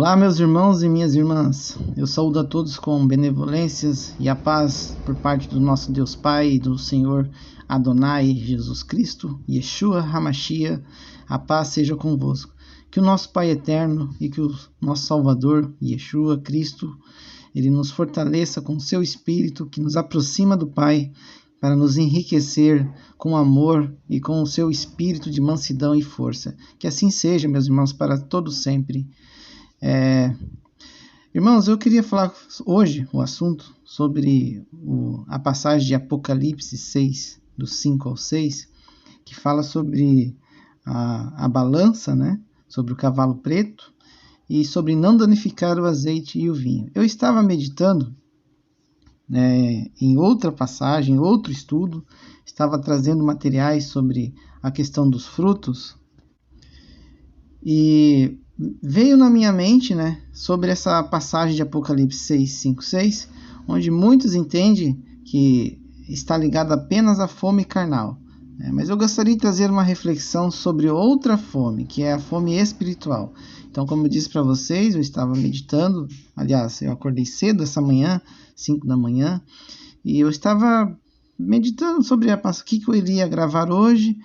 Olá, meus irmãos e minhas irmãs. Eu saúdo a todos com benevolências e a paz por parte do nosso Deus Pai e do Senhor Adonai Jesus Cristo, Yeshua HaMashiach. A paz seja convosco. Que o nosso Pai eterno e que o nosso Salvador, Yeshua Cristo, ele nos fortaleça com o seu Espírito que nos aproxima do Pai, para nos enriquecer com amor e com o seu espírito de mansidão e força. Que assim seja, meus irmãos, para todos sempre. Irmãos, eu queria falar hoje o assunto sobre a passagem de Apocalipse 6, do 5 ao 6, que fala sobre a balança, né? Sobre o cavalo preto e sobre não danificar o azeite e o vinho. Eu estava meditando em outra passagem, outro estudo, estava trazendo materiais sobre a questão dos frutos e veio na minha mente, sobre essa passagem de Apocalipse 6, 5, 6, onde muitos entendem que está ligado apenas à fome carnal. Mas eu gostaria de trazer uma reflexão sobre outra fome, que é a fome espiritual. Então, como eu disse para vocês, eu estava meditando, aliás, eu acordei cedo essa manhã, 5 da manhã, e eu estava meditando sobre o que eu iria gravar hoje.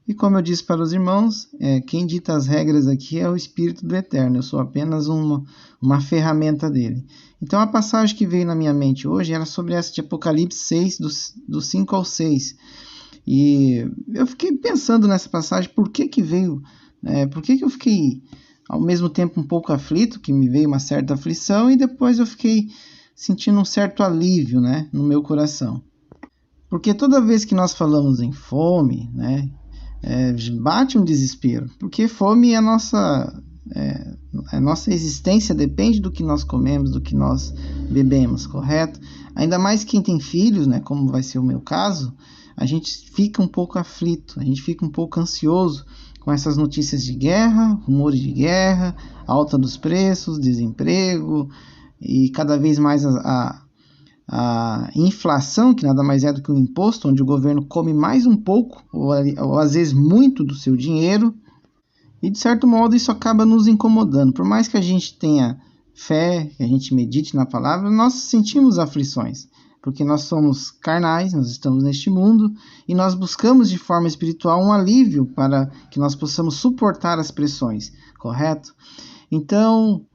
E como eu disse para os irmãos, quem dita as regras aqui é o Espírito do Eterno, eu sou apenas uma ferramenta dele. Então a passagem que veio na minha mente hoje era sobre essa de Apocalipse 6, do 5 ao 6. E eu fiquei pensando nessa passagem, por que veio, por que eu fiquei ao mesmo tempo um pouco aflito, que me veio uma certa aflição, e depois eu fiquei sentindo um certo alívio, no meu coração. Porque toda vez que nós falamos em fome, bate um desespero, porque fome é a nossa existência depende do que nós comemos, do que nós bebemos, correto? Ainda mais quem tem filhos, como vai ser o meu caso, a gente fica um pouco aflito, a gente fica um pouco ansioso com essas notícias de guerra, rumores de guerra, alta dos preços, desemprego e cada vez mais a inflação, que nada mais é do que um imposto, onde o governo come mais um pouco, ou às vezes muito do seu dinheiro, e de certo modo isso acaba nos incomodando. Por mais que a gente tenha fé, que a gente medite na palavra, nós sentimos aflições, porque nós somos carnais, nós estamos neste mundo, e nós buscamos de forma espiritual um alívio para que nós possamos suportar as pressões, correto? Então,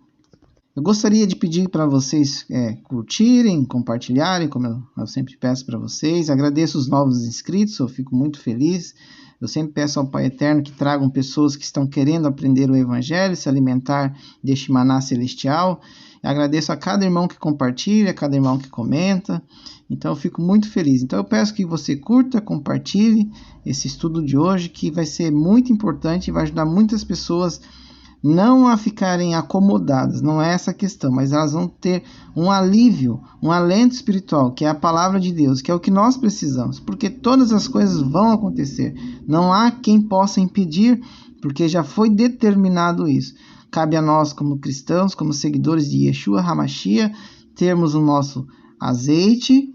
eu gostaria de pedir para vocês curtirem, compartilharem, como eu sempre peço para vocês. Agradeço os novos inscritos, eu fico muito feliz. Eu sempre peço ao Pai Eterno que tragam pessoas que estão querendo aprender o Evangelho, se alimentar deste maná celestial. Agradeço a cada irmão que compartilha, a cada irmão que comenta. Então eu fico muito feliz. Então eu peço que você curta, compartilhe esse estudo de hoje, que vai ser muito importante e vai ajudar muitas pessoas não a ficarem acomodadas, não é essa a questão, mas elas vão ter um alívio, um alento espiritual, que é a palavra de Deus, que é o que nós precisamos, porque todas as coisas vão acontecer, não há quem possa impedir, porque já foi determinado isso. Cabe a nós, como cristãos, como seguidores de Yeshua HaMashiach, termos o nosso azeite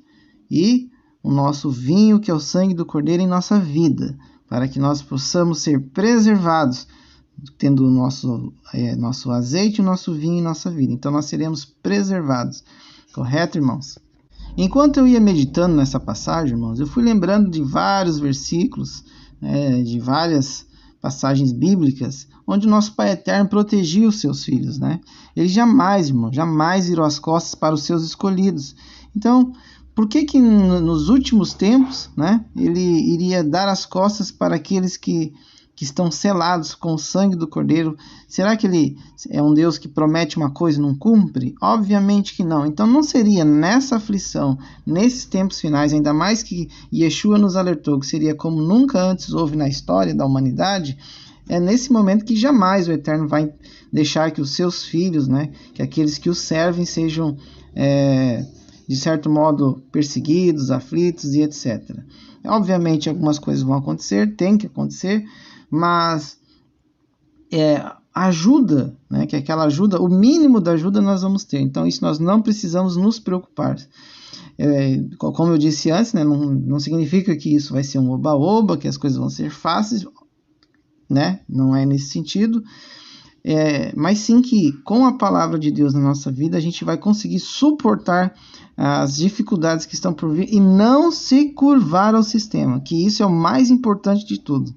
e o nosso vinho, que é o sangue do Cordeiro, em nossa vida, para que nós possamos ser preservados, tendo o nosso azeite, o nosso vinho em nossa vida. Então nós seremos preservados, correto, irmãos? Enquanto eu ia meditando nessa passagem, irmãos, eu fui lembrando de vários versículos, de várias passagens bíblicas, onde o nosso Pai Eterno protegia os seus filhos, Ele jamais, irmão, jamais virou as costas para os seus escolhidos. Então, por que nos últimos tempos, Ele iria dar as costas para aqueles que estão selados com o sangue do Cordeiro? Será que ele é um Deus que promete uma coisa e não cumpre? Obviamente que não. Então não seria nessa aflição, nesses tempos finais, ainda mais que Yeshua nos alertou que seria como nunca antes houve na história da humanidade, é nesse momento que jamais o Eterno vai deixar que os seus filhos, que aqueles que o servem sejam, de certo modo, perseguidos, aflitos e etc. Obviamente algumas coisas vão acontecer, tem que acontecer, mas ajuda, que aquela ajuda, o mínimo da ajuda nós vamos ter. Então isso nós não precisamos nos preocupar. Como eu disse antes, não significa que isso vai ser um oba-oba, que as coisas vão ser fáceis, não é nesse sentido. mas sim que com a palavra de Deus na nossa vida a gente vai conseguir suportar as dificuldades que estão por vir e não se curvar ao sistema, que isso é o mais importante de tudo.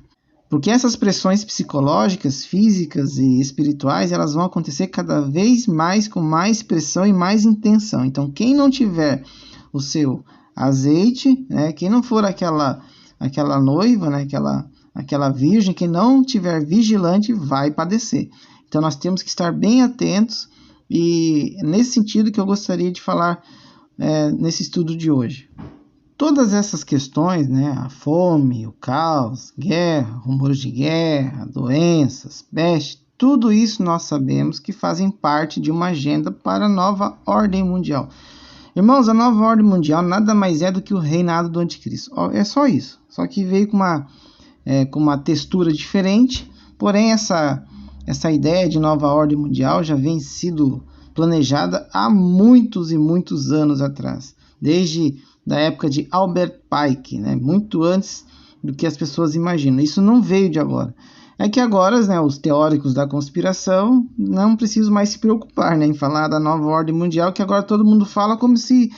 Porque essas pressões psicológicas, físicas e espirituais, elas vão acontecer cada vez mais com mais pressão e mais intenção. Então, quem não tiver o seu azeite, né, quem não for aquela noiva, né, aquela virgem, quem não tiver vigilante, vai padecer. Então, nós temos que estar bem atentos e nesse sentido que eu gostaria de falar nesse estudo de hoje. Todas essas questões, né, a fome, o caos, guerra, rumores de guerra, doenças, peste, tudo isso nós sabemos que fazem parte de uma agenda para a nova ordem mundial. Irmãos, a nova ordem mundial nada mais é do que o reinado do anticristo. É só isso. Só que veio com uma textura diferente, porém essa ideia de nova ordem mundial já vem sido planejada há muitos e muitos anos atrás, desde da época de Albert Pike, né? Muito antes do que as pessoas imaginam. Isso não veio de agora. É que agora, né, os teóricos da conspiração não precisam mais se preocupar, né, em falar da nova ordem mundial, que agora todo mundo fala como se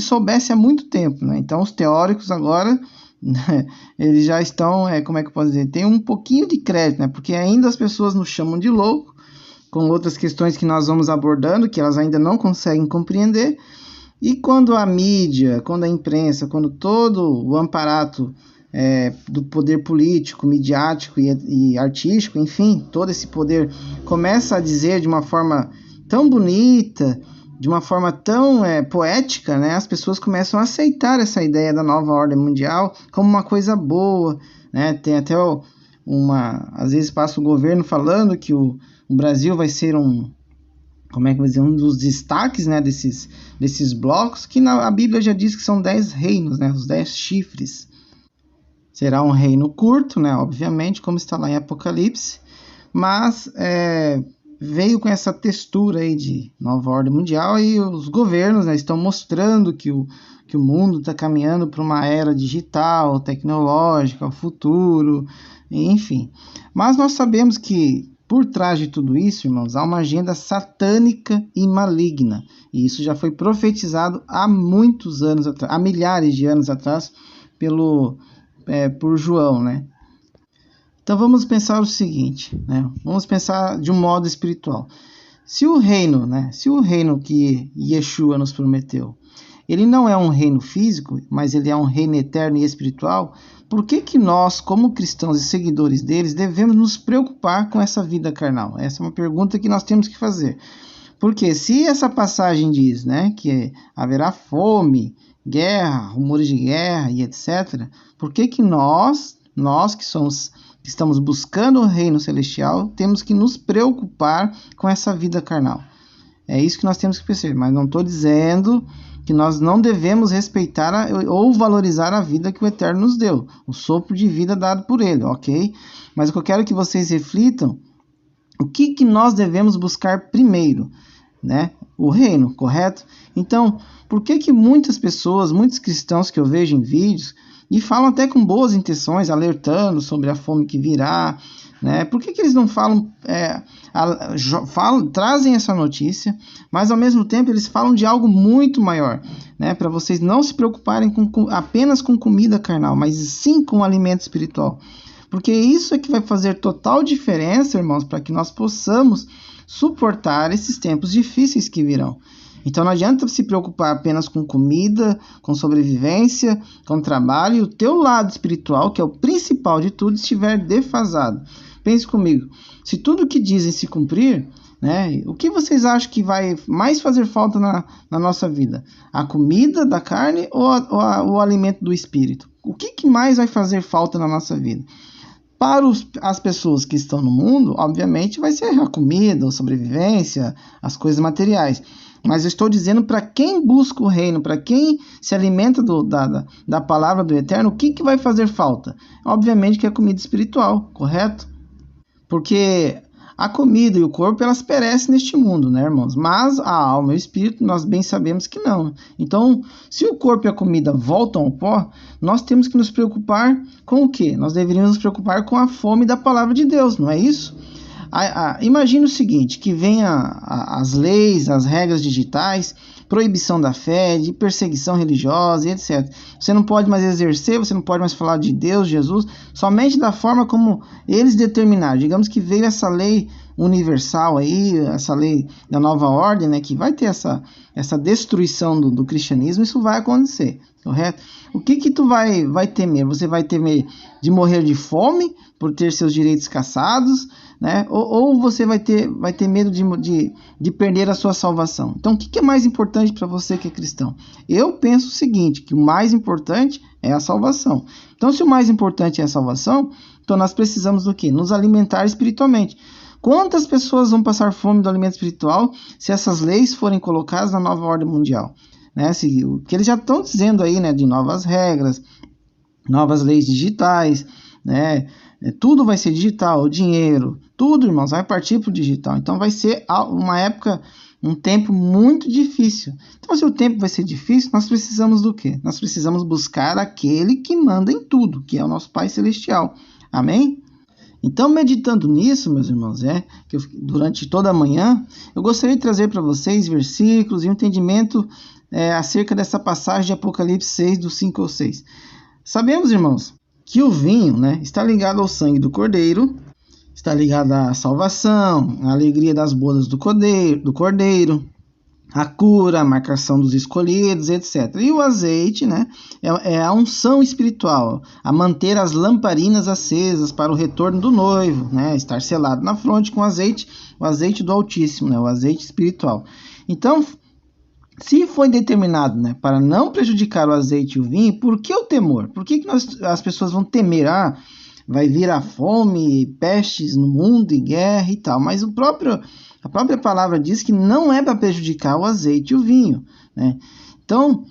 soubesse há muito tempo, né? Então os teóricos agora, né, eles já estão, como é que eu posso dizer, tem um pouquinho de crédito, né? Porque ainda as pessoas nos chamam de louco, com outras questões que nós vamos abordando, que elas ainda não conseguem compreender. E quando a mídia, quando a imprensa, quando todo o aparato do poder político, midiático e artístico, enfim, todo esse poder começa a dizer de uma forma tão bonita, de uma forma tão poética, né, as pessoas começam a aceitar essa ideia da nova ordem mundial como uma coisa boa, né? Tem até às vezes passa o governo falando que o Brasil vai ser um dos destaques, né, desses blocos, que a Bíblia já diz que são 10 reinos, né, os 10 chifres. Será um reino curto, né, obviamente, como está lá em Apocalipse, mas veio com essa textura aí de nova ordem mundial e os governos, né, estão mostrando que o mundo está caminhando para uma era digital, tecnológica, o futuro, enfim. Mas nós sabemos que por trás de tudo isso, irmãos, há uma agenda satânica e maligna. E isso já foi profetizado há muitos anos atrás, há milhares de anos atrás, por João, né? Então vamos pensar o seguinte, né? Vamos pensar de um modo espiritual. Se o reino que Yeshua nos prometeu, ele não é um reino físico, mas ele é um reino eterno e espiritual, por que nós, como cristãos e seguidores deles, devemos nos preocupar com essa vida carnal? Essa é uma pergunta que nós temos que fazer. Porque se essa passagem diz, né, que haverá fome, guerra, rumores de guerra e etc., por que nós que estamos buscando o reino celestial, temos que nos preocupar com essa vida carnal? É isso que nós temos que perceber, mas não estou dizendo que nós não devemos respeitar ou valorizar a vida que o Eterno nos deu, o sopro de vida dado por Ele, ok? Mas o que eu quero que vocês reflitam, o que nós devemos buscar primeiro, né? O reino, correto? Então, por que muitas pessoas, muitos cristãos que eu vejo em vídeos, e falam até com boas intenções, alertando sobre a fome que virá, né? Por que eles não falam, trazem essa notícia, mas ao mesmo tempo eles falam de algo muito maior, né? Para vocês não se preocuparem apenas com comida carnal, mas sim com alimento espiritual. Porque isso é que vai fazer total diferença, irmãos, para que nós possamos suportar esses tempos difíceis que virão. Então não adianta se preocupar apenas com comida, com sobrevivência, com trabalho, e o teu lado espiritual, que é o principal de tudo, estiver defasado. Pense comigo, se tudo o que dizem se cumprir, né, o que vocês acham que vai mais fazer falta na nossa vida? A comida da carne ou o alimento do espírito? O que mais vai fazer falta na nossa vida? Para as pessoas que estão no mundo, obviamente vai ser a comida, a sobrevivência, as coisas materiais. Mas eu estou dizendo para quem busca o reino, para quem se alimenta da palavra do Eterno, o que vai fazer falta? Obviamente que é a comida espiritual, correto? Porque a comida e o corpo, elas perecem neste mundo, né, irmãos? Mas a alma e o espírito, nós bem sabemos que não. Então, se o corpo e a comida voltam ao pó, nós temos que nos preocupar com o quê? Nós deveríamos nos preocupar com a fome da palavra de Deus, não é isso? Imagina o seguinte, que venha as leis, as regras digitais, proibição da fé, de perseguição religiosa e etc. Você não pode mais exercer, você não pode mais falar de Deus, Jesus, somente da forma como eles determinaram. Digamos que veio essa lei universal aí, essa lei da nova ordem, né, que vai ter essa destruição do cristianismo. Isso vai acontecer, correto? O que tu vai temer? Você vai temer de morrer de fome por ter seus direitos cassados, né? Ou você vai ter medo de perder a sua salvação? Então, o que é mais importante para você que é cristão? Eu penso o seguinte, que o mais importante é a salvação. Então, se o mais importante é a salvação, então nós precisamos do quê? Nos alimentar espiritualmente. Quantas pessoas vão passar fome do alimento espiritual se essas leis forem colocadas na nova ordem mundial? Né? O que eles já estão dizendo aí, né, de novas regras, novas leis digitais, né? Tudo vai ser digital, o dinheiro, tudo, irmãos, vai partir para o digital. Então vai ser uma época, um tempo muito difícil. Então, se o tempo vai ser difícil, nós precisamos do quê? Nós precisamos buscar aquele que manda em tudo, que é o nosso Pai Celestial. Amém? Então, meditando nisso, meus irmãos, que durante toda a manhã, eu gostaria de trazer para vocês versículos e um entendimento acerca dessa passagem de Apocalipse 6, do 5 ao 6. Sabemos, irmãos, que o vinho, né, está ligado ao sangue do Cordeiro, está ligado à salvação, à alegria das bodas do Cordeiro, a cura, a marcação dos escolhidos, etc. E o azeite, né, é a unção espiritual, a manter as lamparinas acesas para o retorno do noivo, né, estar selado na fronte com azeite, o azeite do Altíssimo, né, o azeite espiritual. Então, se foi determinado, né, para não prejudicar o azeite e o vinho, por que o temor? Por que as pessoas vão temer? Vai vir a fome, pestes no mundo e guerra e tal. Mas a própria palavra diz que não é para prejudicar o azeite e o vinho, né? Então,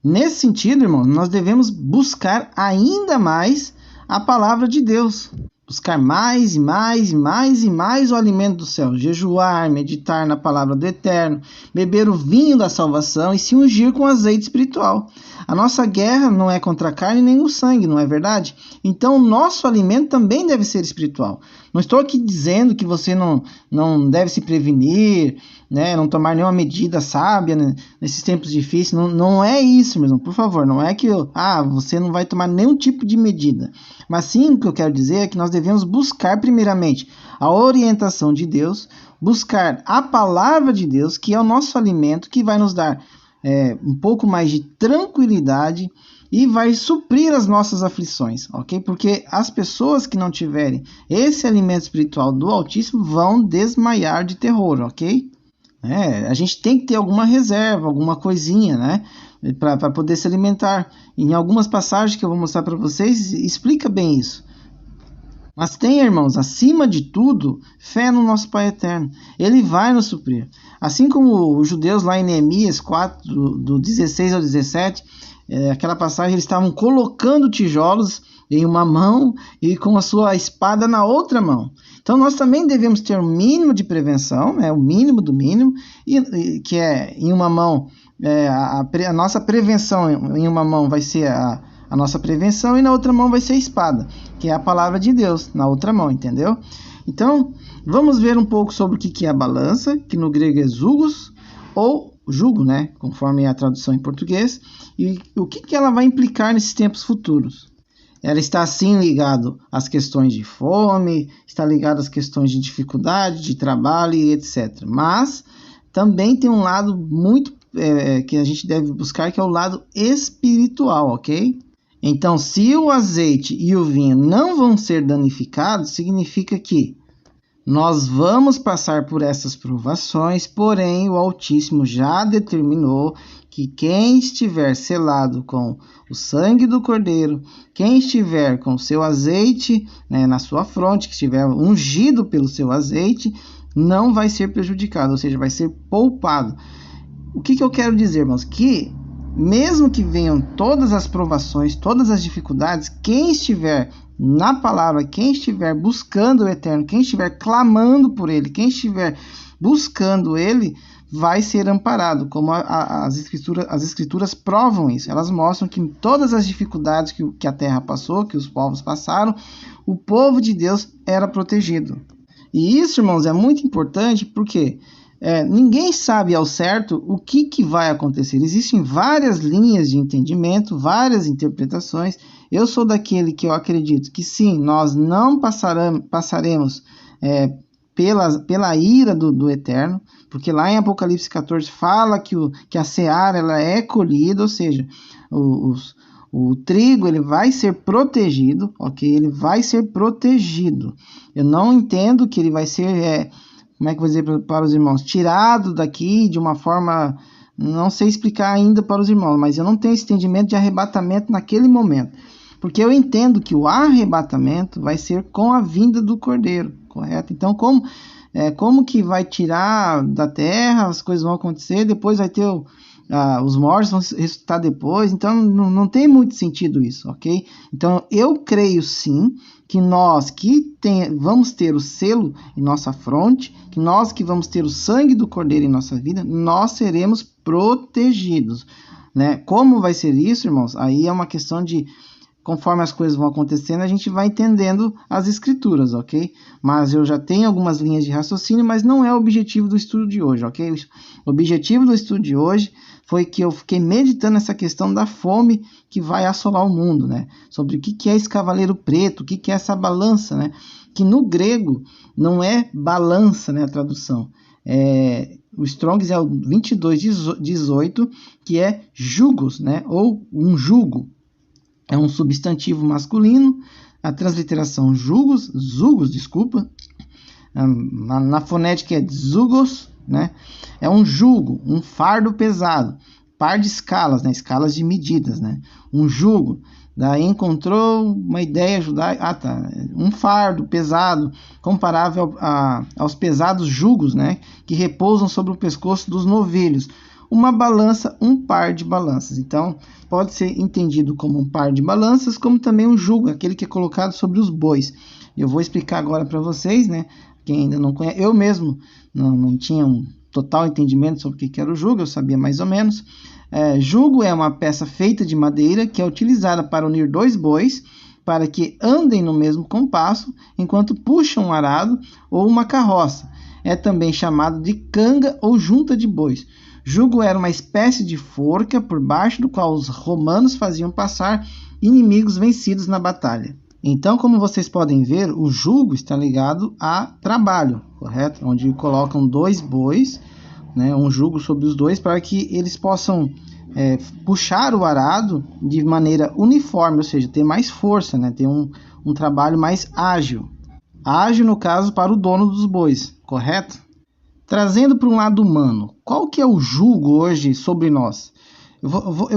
nesse sentido, irmão, nós devemos buscar ainda mais a palavra de Deus. Buscar mais e mais e mais e mais o alimento do céu. Jejuar, meditar na palavra do Eterno, beber o vinho da salvação e se ungir com azeite espiritual. A nossa guerra não é contra a carne nem o sangue, não é verdade? Então o nosso alimento também deve ser espiritual. Não estou aqui dizendo que você não deve se prevenir, né, não tomar nenhuma medida sábia, né, nesses tempos difíceis. Não é isso, mesmo. Por favor, não é que você não vai tomar nenhum tipo de medida. Mas sim, o que eu quero dizer é que nós devemos buscar primeiramente a orientação de Deus, buscar a palavra de Deus, que é o nosso alimento, que vai nos dar um pouco mais de tranquilidade e vai suprir as nossas aflições, ok? Porque as pessoas que não tiverem esse alimento espiritual do Altíssimo vão desmaiar de terror, ok? A gente tem que ter alguma reserva, alguma coisinha, né, para poder se alimentar. Em algumas passagens que eu vou mostrar para vocês, explica bem isso. Mas tenha, irmãos, acima de tudo, fé no nosso Pai Eterno. Ele vai nos suprir. Assim como os judeus lá em Neemias 4, do 16 ao 17, aquela passagem, eles estavam colocando tijolos em uma mão e com a sua espada na outra mão. Então nós também devemos ter o mínimo de prevenção, né, o mínimo do mínimo, que é em uma mão, a nossa prevenção em uma mão vai ser a nossa prevenção e na outra mão vai ser a espada, que é a palavra de Deus, na outra mão, entendeu? Então, vamos ver um pouco sobre o que é a balança, que no grego é zugos, ou jugo, né, conforme a tradução em português, e o que ela vai implicar nesses tempos futuros. Ela está assim ligado às questões de fome, está ligado às questões de dificuldade, de trabalho e etc. Mas também tem um lado muito que a gente deve buscar, que é o lado espiritual, ok? Então, se o azeite e o vinho não vão ser danificados, significa que nós vamos passar por essas provações, porém o Altíssimo já determinou que quem estiver selado com o sangue do Cordeiro, quem estiver com o seu azeite, né, na sua fronte, que estiver ungido pelo seu azeite, não vai ser prejudicado, ou seja, vai ser poupado. O que eu quero dizer, irmãos? Que mesmo que venham todas as provações, todas as dificuldades, quem estiver na palavra, quem estiver buscando o Eterno, quem estiver clamando por Ele, quem estiver buscando Ele, vai ser amparado, como as escrituras provam isso. Elas mostram que em todas as dificuldades que a terra passou, que os povos passaram, o povo de Deus era protegido. E isso, irmãos, é muito importante porque ninguém sabe ao certo o que vai acontecer. Existem várias linhas de entendimento, várias interpretações. Eu sou daquele que eu acredito que sim, nós não passaremos pela ira do Eterno, porque lá em Apocalipse 14 fala que a seara ela é colhida, ou seja, o trigo ele vai ser protegido, ok? Ele vai ser protegido. Eu não entendo que ele vai ser, como é que eu vou dizer para os irmãos, tirado daqui de uma forma, não sei explicar ainda para os irmãos, mas eu não tenho esse entendimento de arrebatamento naquele momento. Porque eu entendo que o arrebatamento vai ser com a vinda do Cordeiro, correto? Então, como que vai tirar da terra, as coisas vão acontecer, depois vai ter os mortos vão ressuscitar depois, então não tem muito sentido isso, ok? Então, eu creio sim que nós vamos ter o selo em nossa fronte, que nós que vamos ter o sangue do Cordeiro em nossa vida, nós seremos protegidos, né? Como vai ser isso, irmãos? Aí é uma questão de... Conforme as coisas vão acontecendo, a gente vai entendendo as escrituras, ok? Mas eu já tenho algumas linhas de raciocínio, mas não é o objetivo do estudo de hoje, ok? O objetivo do estudo de hoje foi que eu fiquei meditando essa questão da fome que vai assolar o mundo, né? Sobre o que é esse cavaleiro preto, o que é essa balança, né? Que no grego não é balança, né? A tradução. O Strong's é o 2218, que é jugos, né? Ou um jugo. É um substantivo masculino, a transliteração zugos, desculpa, na fonética é zugos, né? É um jugo, um fardo pesado, par de escalas, né? Escalas de medidas, né? Um jugo, daí encontrou uma ideia judaica, um fardo pesado, comparável aos pesados jugos, né? Que repousam sobre o pescoço dos novilhos. Uma balança, um par de balanças. Então, pode ser entendido como um par de balanças, como também um jugo, aquele que é colocado sobre os bois. Eu vou explicar agora para vocês, né? Quem ainda não conhece, eu mesmo não tinha um total entendimento sobre o que era o jugo, eu sabia mais ou menos. Jugo é uma peça feita de madeira que é utilizada para unir dois bois, para que andem no mesmo compasso, enquanto puxam um arado ou uma carroça. É também chamado de canga ou junta de bois. Jugo era uma espécie de forca por baixo do qual os romanos faziam passar inimigos vencidos na batalha. Então, como vocês podem ver, o jugo está ligado a trabalho, correto? Onde colocam dois bois, né, um jugo sobre os dois, para que eles possam puxar o arado de maneira uniforme, ou seja, ter mais força, né, ter um trabalho mais ágil. Ágil, no caso, para o dono dos bois, correto? Trazendo para um lado humano, qual que é o jugo hoje sobre nós? Eu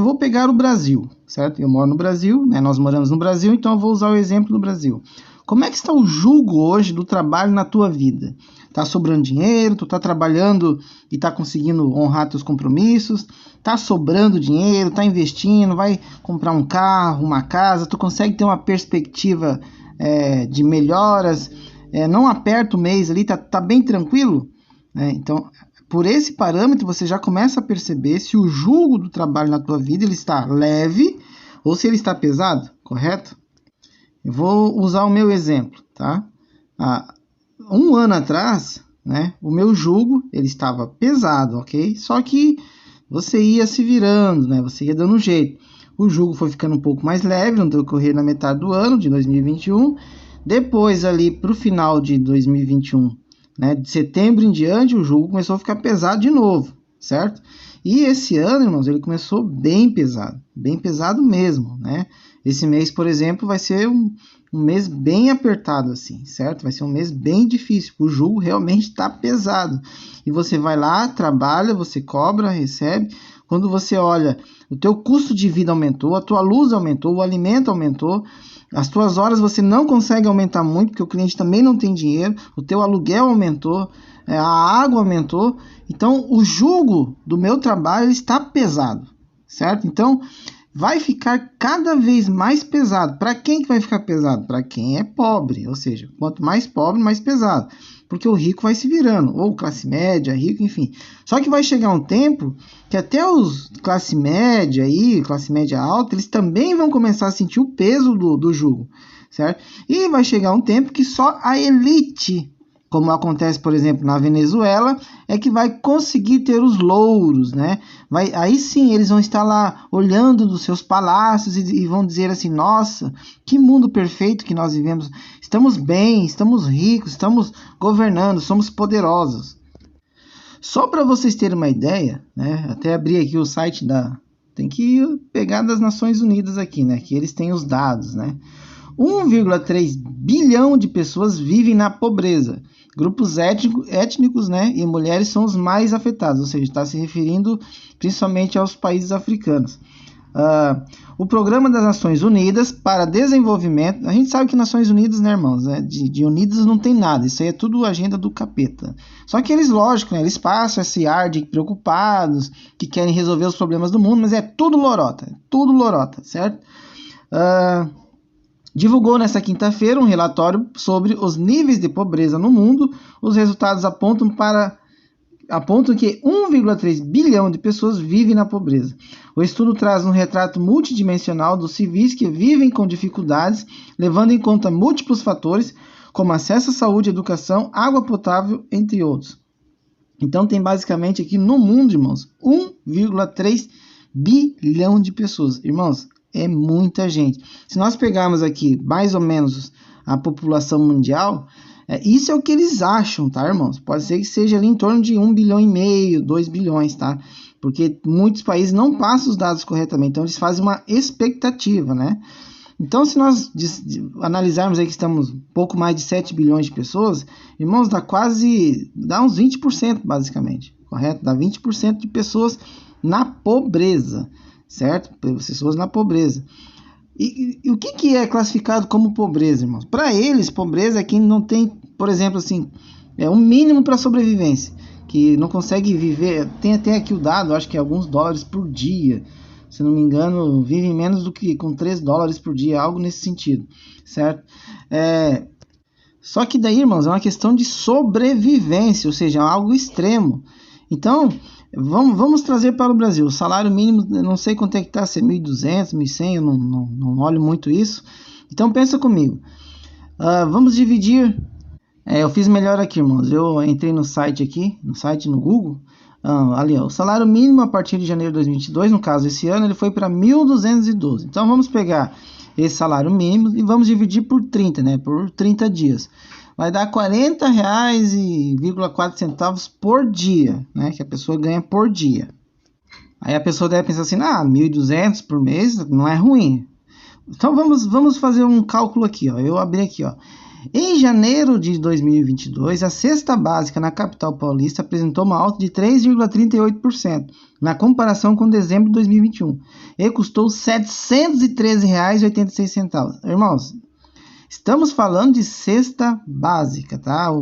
vou pegar o Brasil, certo? Eu moro no Brasil, né? Nós moramos no Brasil, então eu vou usar o exemplo do Brasil. Como é que está o jugo hoje do trabalho na tua vida? Tá sobrando dinheiro? Tu tá trabalhando e tá conseguindo honrar teus compromissos? Tá sobrando dinheiro? Tá investindo? Vai comprar um carro, uma casa? Tu consegue ter uma perspectiva de melhoras? Não aperta o mês ali? Tá bem tranquilo? Então, por esse parâmetro, você já começa a perceber se o jugo do trabalho na tua vida ele está leve ou se ele está pesado, correto? Eu vou usar o meu exemplo, tá? Há um ano atrás, né, o meu jugo ele estava pesado, ok? Só que você ia se virando, né? Você ia dando um jeito. O jugo foi ficando um pouco mais leve no decorrer da metade do ano de 2021. Depois, ali para o final de 2021, né, de setembro em diante, o jugo começou a ficar pesado de novo, certo? E esse ano, irmãos, ele começou bem pesado mesmo, né? Esse mês, por exemplo, vai ser um mês bem apertado, assim, certo? Vai ser um mês bem difícil, o jugo realmente está pesado. E você vai lá, trabalha, você cobra, recebe. Quando você olha, o teu custo de vida aumentou, a tua luz aumentou, o alimento aumentou, as tuas horas você não consegue aumentar muito, porque o cliente também não tem dinheiro, o teu aluguel aumentou, a água aumentou. Então, o jugo do meu trabalho está pesado, certo? Então, vai ficar cada vez mais pesado. Para quem que vai ficar pesado? Para quem é pobre, ou seja, quanto mais pobre, mais pesado. Porque o rico vai se virando, ou classe média, rico, enfim. Só que vai chegar um tempo que até os classe média alta, eles também vão começar a sentir o peso do jugo, certo? E vai chegar um tempo que só a elite como acontece, por exemplo, na Venezuela, é que vai conseguir ter os louros, né? Aí sim eles vão estar lá olhando dos seus palácios e vão dizer assim: nossa, que mundo perfeito que nós vivemos, estamos bem, estamos ricos, estamos governando, somos poderosos. Só para vocês terem uma ideia, né? Até abri aqui o site tem que pegar das Nações Unidas aqui, né? Que eles têm os dados, né? 1,3 bilhão de pessoas vivem na pobreza. Grupos étnicos, né, e mulheres são os mais afetados, ou seja, está se referindo principalmente aos países africanos. O Programa das Nações Unidas para Desenvolvimento, a gente sabe que Nações Unidas, né, irmãos, de unidas não tem nada, isso aí é tudo agenda do capeta. Só que eles, lógico, né, eles passam esse ar de preocupados, que querem resolver os problemas do mundo, mas é tudo lorota, certo? Divulgou nesta quinta-feira um relatório sobre os níveis de pobreza no mundo. Os resultados apontam que 1,3 bilhão de pessoas vivem na pobreza. O estudo traz um retrato multidimensional dos civis que vivem com dificuldades, levando em conta múltiplos fatores, como acesso à saúde, educação, água potável, entre outros. Então tem basicamente aqui no mundo, irmãos, 1,3 bilhão de pessoas. Irmãos, é muita gente. Se nós pegarmos aqui mais ou menos a população mundial, isso é o que eles acham, tá, irmãos? Pode ser que seja ali em torno de 1,5 bilhão, 2 bilhões, tá? Porque muitos países não passam os dados corretamente, então eles fazem uma expectativa, né? Então, se nós analisarmos aí que estamos um pouco mais de 7 bilhões de pessoas, irmãos, dá uns 20%, basicamente, correto? Dá 20% de pessoas na pobreza, certo? Pessoas na pobreza. E o que é classificado como pobreza, irmãos? Para eles, pobreza é quem não tem, por exemplo, assim, um mínimo para sobrevivência, que não consegue viver, tem até aqui o dado, acho que é alguns dólares por dia, se não me engano, vivem menos do que com 3 dólares por dia, algo nesse sentido, certo? Só que daí, irmãos, é uma questão de sobrevivência, ou seja, é algo extremo. Então, vamos trazer para o Brasil. O salário mínimo, não sei quanto é que está, se é 1.200, 1.100, eu não olho muito isso. Então, pensa comigo. Vamos dividir. Eu fiz melhor aqui, irmãos. Eu entrei no site aqui, no Google. Ali, ó, o salário mínimo a partir de janeiro de 2022, no caso, esse ano, ele foi para 1.212. Então, vamos pegar esse salário mínimo e vamos dividir por 30, né? Por 30 dias. Vai dar R$ 40,04 por dia, né? Que a pessoa ganha por dia. Aí a pessoa deve pensar assim, 1.200 por mês não é ruim. Então vamos fazer um cálculo aqui, ó. Eu abri aqui, ó. Em janeiro de 2022, a cesta básica na capital paulista apresentou uma alta de 3,38% na comparação com dezembro de 2021 e custou R$ 713,86. Irmãos, estamos falando de cesta básica, tá?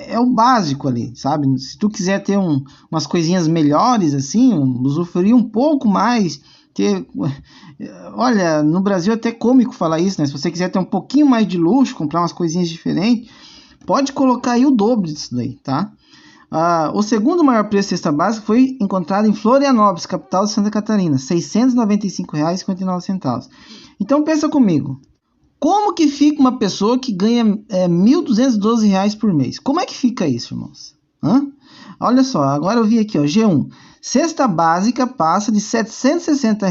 É o básico ali, sabe? Se tu quiser ter umas coisinhas melhores, assim, usufruir um pouco mais, olha, no Brasil é até cômico falar isso, né? Se você quiser ter um pouquinho mais de luxo, comprar umas coisinhas diferentes, pode colocar aí o dobro disso daí, tá? O segundo maior preço de cesta básica foi encontrado em Florianópolis, capital de Santa Catarina, R$ 695,59. Então pensa comigo. Como que fica uma pessoa que ganha R$ 1.212 por mês? Como é que fica isso, irmãos? Olha só, agora eu vi aqui, ó, G1. Cesta básica passa de R$ 760,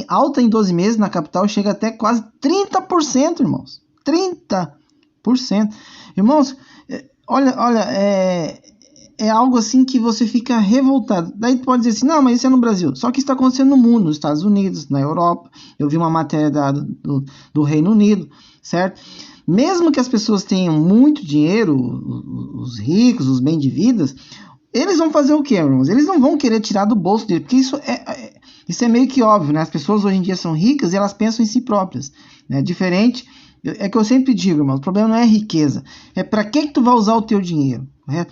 alta em 12 meses na capital, chega até quase 30%, irmãos. 30%. Irmãos, olha, é algo assim que você fica revoltado. Daí tu pode dizer assim, não, mas isso é no Brasil. Só que isso está acontecendo no mundo, nos Estados Unidos, na Europa. Eu vi uma matéria do Reino Unido, certo? Mesmo que as pessoas tenham muito dinheiro, os ricos, os bem-de-vidas, eles vão fazer o quê, irmãos? Eles não vão querer tirar do bolso dele, porque isso é meio que óbvio, né? As pessoas hoje em dia são ricas e elas pensam em si próprias, né? Diferente, é que eu sempre digo, irmão, o problema não é a riqueza, é para que tu vai usar o teu dinheiro, né?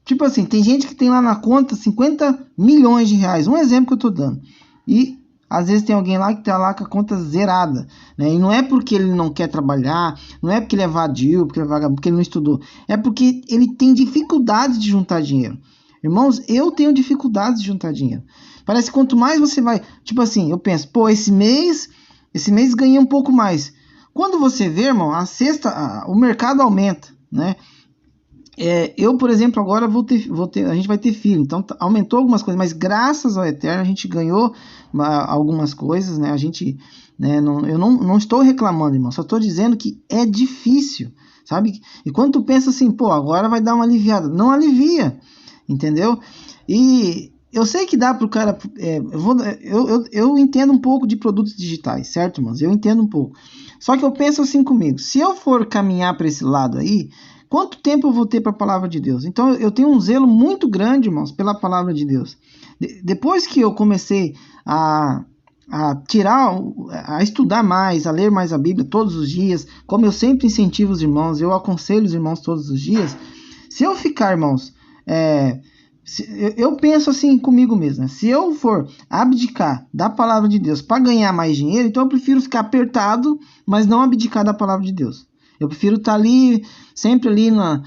Tipo assim, tem gente que tem lá na conta 50 milhões de reais, um exemplo que eu tô dando, e às vezes tem alguém lá que tá lá com a conta zerada, né? E não é porque ele não quer trabalhar, não é porque ele é vadio, porque ele não estudou, é porque ele tem dificuldade de juntar dinheiro. Irmãos, eu tenho dificuldade de juntar dinheiro. Parece que quanto mais você vai, tipo assim, eu penso, esse mês ganhei um pouco mais. Quando você vê, irmão, o mercado aumenta, né? Eu, por exemplo, agora a gente vai ter filho, então aumentou algumas coisas, mas graças ao Eterno a gente ganhou algumas coisas, né? A gente, né, eu não estou reclamando, irmão, só estou dizendo que é difícil, sabe? E quando tu pensa assim, pô, agora vai dar uma aliviada, não alivia, entendeu? E eu sei que dá para o cara, eu entendo um pouco de produtos digitais, certo, irmãos? Eu entendo um pouco. Só que eu penso assim comigo, se eu for caminhar para esse lado aí, quanto tempo eu vou ter para a palavra de Deus? Então eu tenho um zelo muito grande, irmãos, pela palavra de Deus. Depois que eu comecei a estudar mais, a ler mais a Bíblia todos os dias, como eu sempre incentivo os irmãos, eu aconselho os irmãos todos os dias, se eu ficar, irmãos, eu penso assim comigo mesmo, né? Se eu for abdicar da palavra de Deus para ganhar mais dinheiro, então eu prefiro ficar apertado, mas não abdicar da palavra de Deus. Eu prefiro estar ali, sempre ali na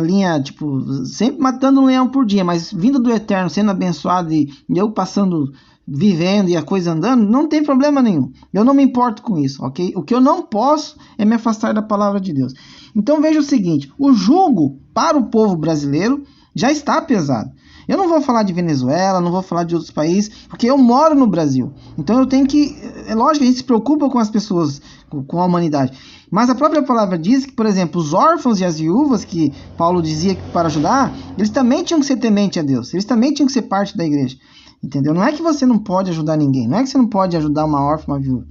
linha, tipo, sempre matando um leão por dia, mas vindo do Eterno, sendo abençoado e eu passando, vivendo e a coisa andando, não tem problema nenhum. Eu não me importo com isso, ok? O que eu não posso é me afastar da palavra de Deus. Então veja o seguinte, o jugo para o povo brasileiro já está pesado. Eu não vou falar de Venezuela, não vou falar de outros países, porque eu moro no Brasil. Então eu tenho que... É lógico que a gente se preocupa com as pessoas, com a humanidade. Mas a própria palavra diz que, por exemplo, os órfãos e as viúvas, que Paulo dizia que para ajudar, eles também tinham que ser temente a Deus. Eles também tinham que ser parte da igreja. Entendeu? Não é que você não pode ajudar ninguém. Não é que você não pode ajudar uma órfã, uma viúva.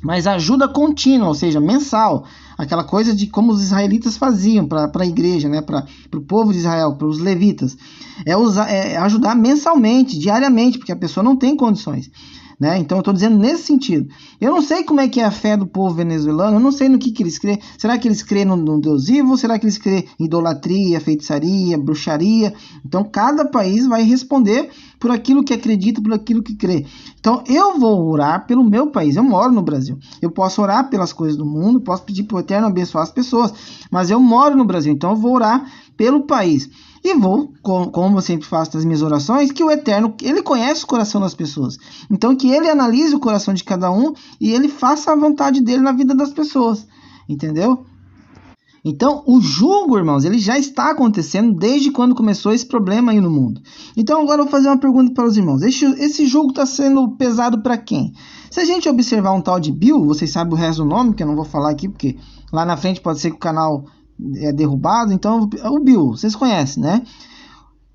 Mas ajuda contínua, ou seja, mensal. Aquela coisa de como os israelitas faziam para a igreja, né? Para o povo de Israel, para os levitas. É ajudar mensalmente, diariamente, porque a pessoa não tem condições. Né? Então eu estou dizendo nesse sentido. Eu não sei como é que é a fé do povo venezuelano, eu não sei no que eles creem. Será que eles creem no Deus vivo? Ou será que eles creem em idolatria, feitiçaria, bruxaria? Então cada país vai responder por aquilo que acredita, por aquilo que crê. Então eu vou orar pelo meu país, eu moro no Brasil. Eu posso orar pelas coisas do mundo, posso pedir para o Eterno abençoar as pessoas, mas eu moro no Brasil, então eu vou orar pelo país. E vou, como eu sempre faço nas minhas orações, que o Eterno, ele conhece o coração das pessoas. Então que ele analise o coração de cada um e ele faça a vontade dele na vida das pessoas. Entendeu? Então o jugo, irmãos, ele já está acontecendo desde quando começou esse problema aí no mundo. Então agora eu vou fazer uma pergunta para os irmãos. Esse jugo está sendo pesado para quem? Se a gente observar um tal de Bill, vocês sabem o resto do nome, que eu não vou falar aqui, porque lá na frente pode ser que o canal é derrubado. Então o Bill, vocês conhecem, né?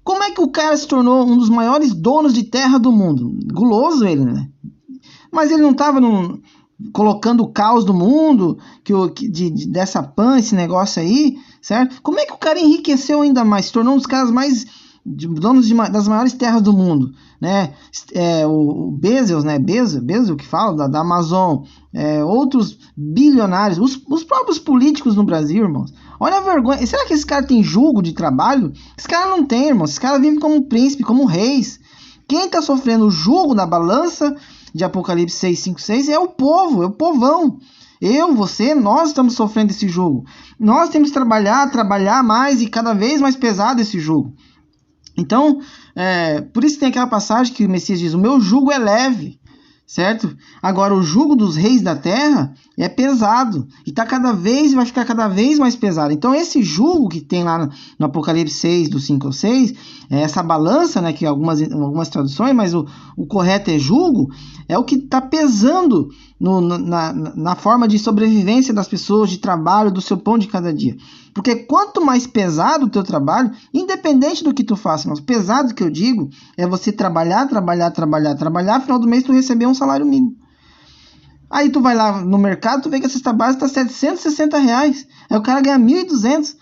Como é que o cara se tornou um dos maiores donos de terra do mundo? Guloso ele, né? Mas ele não estava colocando o caos do mundo, dessa PAN, esse negócio aí, certo? Como é que o cara enriqueceu ainda mais? Se tornou um dos caras mais donos das maiores terras do mundo, né? O Bezos, né? Bezos que fala da Amazon, outros bilionários, os próprios políticos no Brasil, irmãos. Olha a vergonha. Será que esse cara tem julgo de trabalho? Esse cara não tem, irmãos. Esse cara vive como um príncipe, como reis. Quem está sofrendo o julgo na balança de Apocalipse 6, 5, 6 é o povo, é o povão. Você, nós estamos sofrendo esse jugo. Nós temos que trabalhar mais e cada vez mais pesado esse jugo. Então, por isso tem aquela passagem que o Messias diz, o meu jugo é leve, certo? Agora, o jugo dos reis da terra é pesado, e vai ficar cada vez mais pesado. Então, esse jugo que tem lá no Apocalipse 6, do 5 ao 6, essa balança, né, que algumas traduções, mas o correto é jugo, é o que está pesando na forma de sobrevivência das pessoas, de trabalho, do seu pão de cada dia. Porque quanto mais pesado o teu trabalho, independente do que tu faça, mas pesado que eu digo, é você trabalhar, final do mês tu receber um salário mínimo. Aí tu vai lá no mercado, tu vê que a cesta básica está R$760, aí o cara ganha 1.200,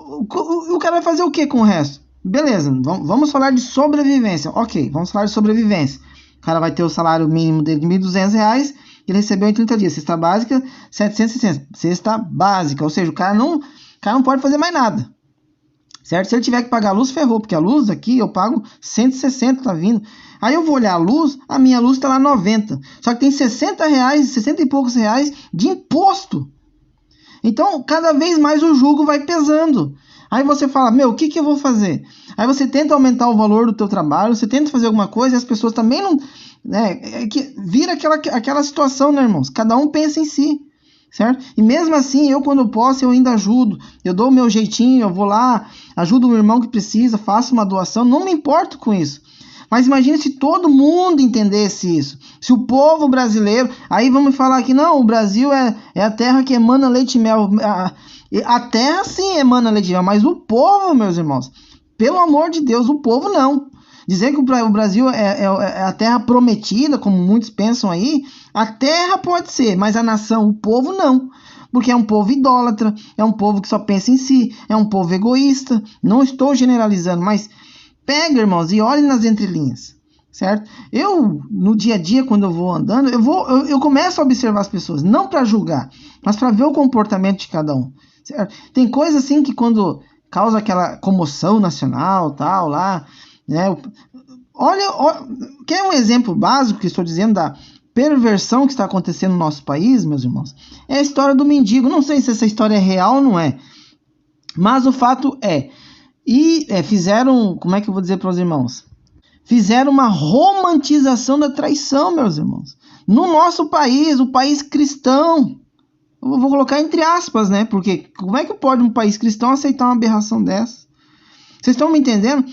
o cara vai fazer o que com o resto? Beleza, vamos falar de sobrevivência, ok, vamos falar de sobrevivência. O cara vai ter o salário mínimo dele de R$1.200, ele recebeu em 30 dias, cesta básica, 760, cesta básica, ou seja, o cara não pode fazer mais nada, certo? Se ele tiver que pagar a luz, ferrou, porque a luz aqui eu pago 160, tá vindo. Aí eu vou olhar a luz, a minha luz tá lá 90, só que tem R$60, 60 e poucos reais de imposto. Então, cada vez mais o jugo vai pesando. Aí você fala, meu, o que eu vou fazer? Aí você tenta aumentar o valor do teu trabalho, você tenta fazer alguma coisa e as pessoas também não... Né, que vira aquela situação, né, irmãos? Cada um pensa em si, certo? E mesmo assim, eu quando eu posso, eu ainda ajudo. Eu dou o meu jeitinho, eu vou lá, ajudo o irmão que precisa, faço uma doação, não me importo com isso. Mas imagine se todo mundo entendesse isso. Se o povo brasileiro... Aí vamos falar que não, o Brasil é a terra que emana leite e mel. A terra sim emana leite e mel, mas o povo, meus irmãos, pelo amor de Deus, o povo não. Dizer que o Brasil é a terra prometida, como muitos pensam aí, a terra pode ser, mas a nação, o povo não. Porque é um povo idólatra, é um povo que só pensa em si, é um povo egoísta. Não estou generalizando, mas pega, irmãos, e olhe nas entrelinhas, certo? Eu, no dia a dia, quando eu vou andando, eu começo a observar as pessoas, não para julgar, mas para ver o comportamento de cada um, certo? Tem coisa assim que quando causa aquela comoção nacional, tal, lá... Né? Olha, quer um exemplo básico que estou dizendo da perversão que está acontecendo no nosso país, meus irmãos? É a história do mendigo. Não sei se essa história é real ou não é, mas o fato fizeram, como é que eu vou dizer para os irmãos? Fizeram uma romantização da traição, meus irmãos. No nosso país, o país cristão, eu vou colocar entre aspas, né? Porque como é que pode um país cristão aceitar uma aberração dessa? Vocês estão me entendendo?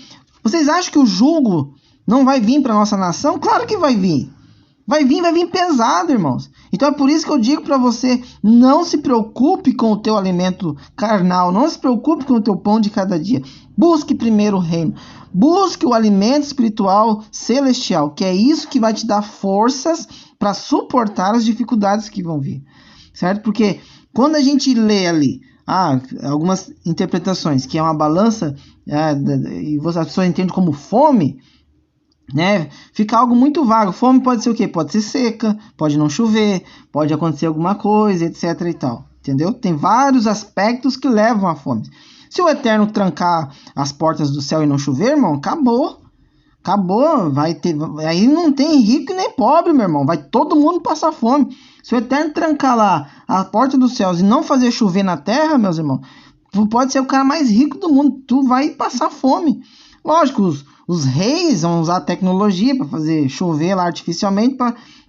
Vocês acham que o jugo não vai vir para a nossa nação? Claro que vai vir. Vai vir pesado, irmãos. Então é por isso que eu digo para você, não se preocupe com o teu alimento carnal, não se preocupe com o teu pão de cada dia. Busque primeiro o reino. Busque o alimento espiritual celestial, que é isso que vai te dar forças para suportar as dificuldades que vão vir. Certo? Porque quando a gente lê ali, algumas interpretações, que é uma balança, e as pessoas entendem como fome, né? Fica algo muito vago. Fome pode ser o quê? Pode ser seca, pode não chover, pode acontecer alguma coisa, etc e tal. Entendeu? Tem vários aspectos que levam à fome. Se o Eterno trancar as portas do céu e não chover, irmão, acabou. Aí não tem rico nem pobre, meu irmão. Vai todo mundo passar fome. Se o Eterno trancar lá a porta dos céus e não fazer chover na terra, meus irmãos, tu pode ser o cara mais rico do mundo. Tu vai passar fome. Lógico, os reis vão usar tecnologia para fazer chover lá artificialmente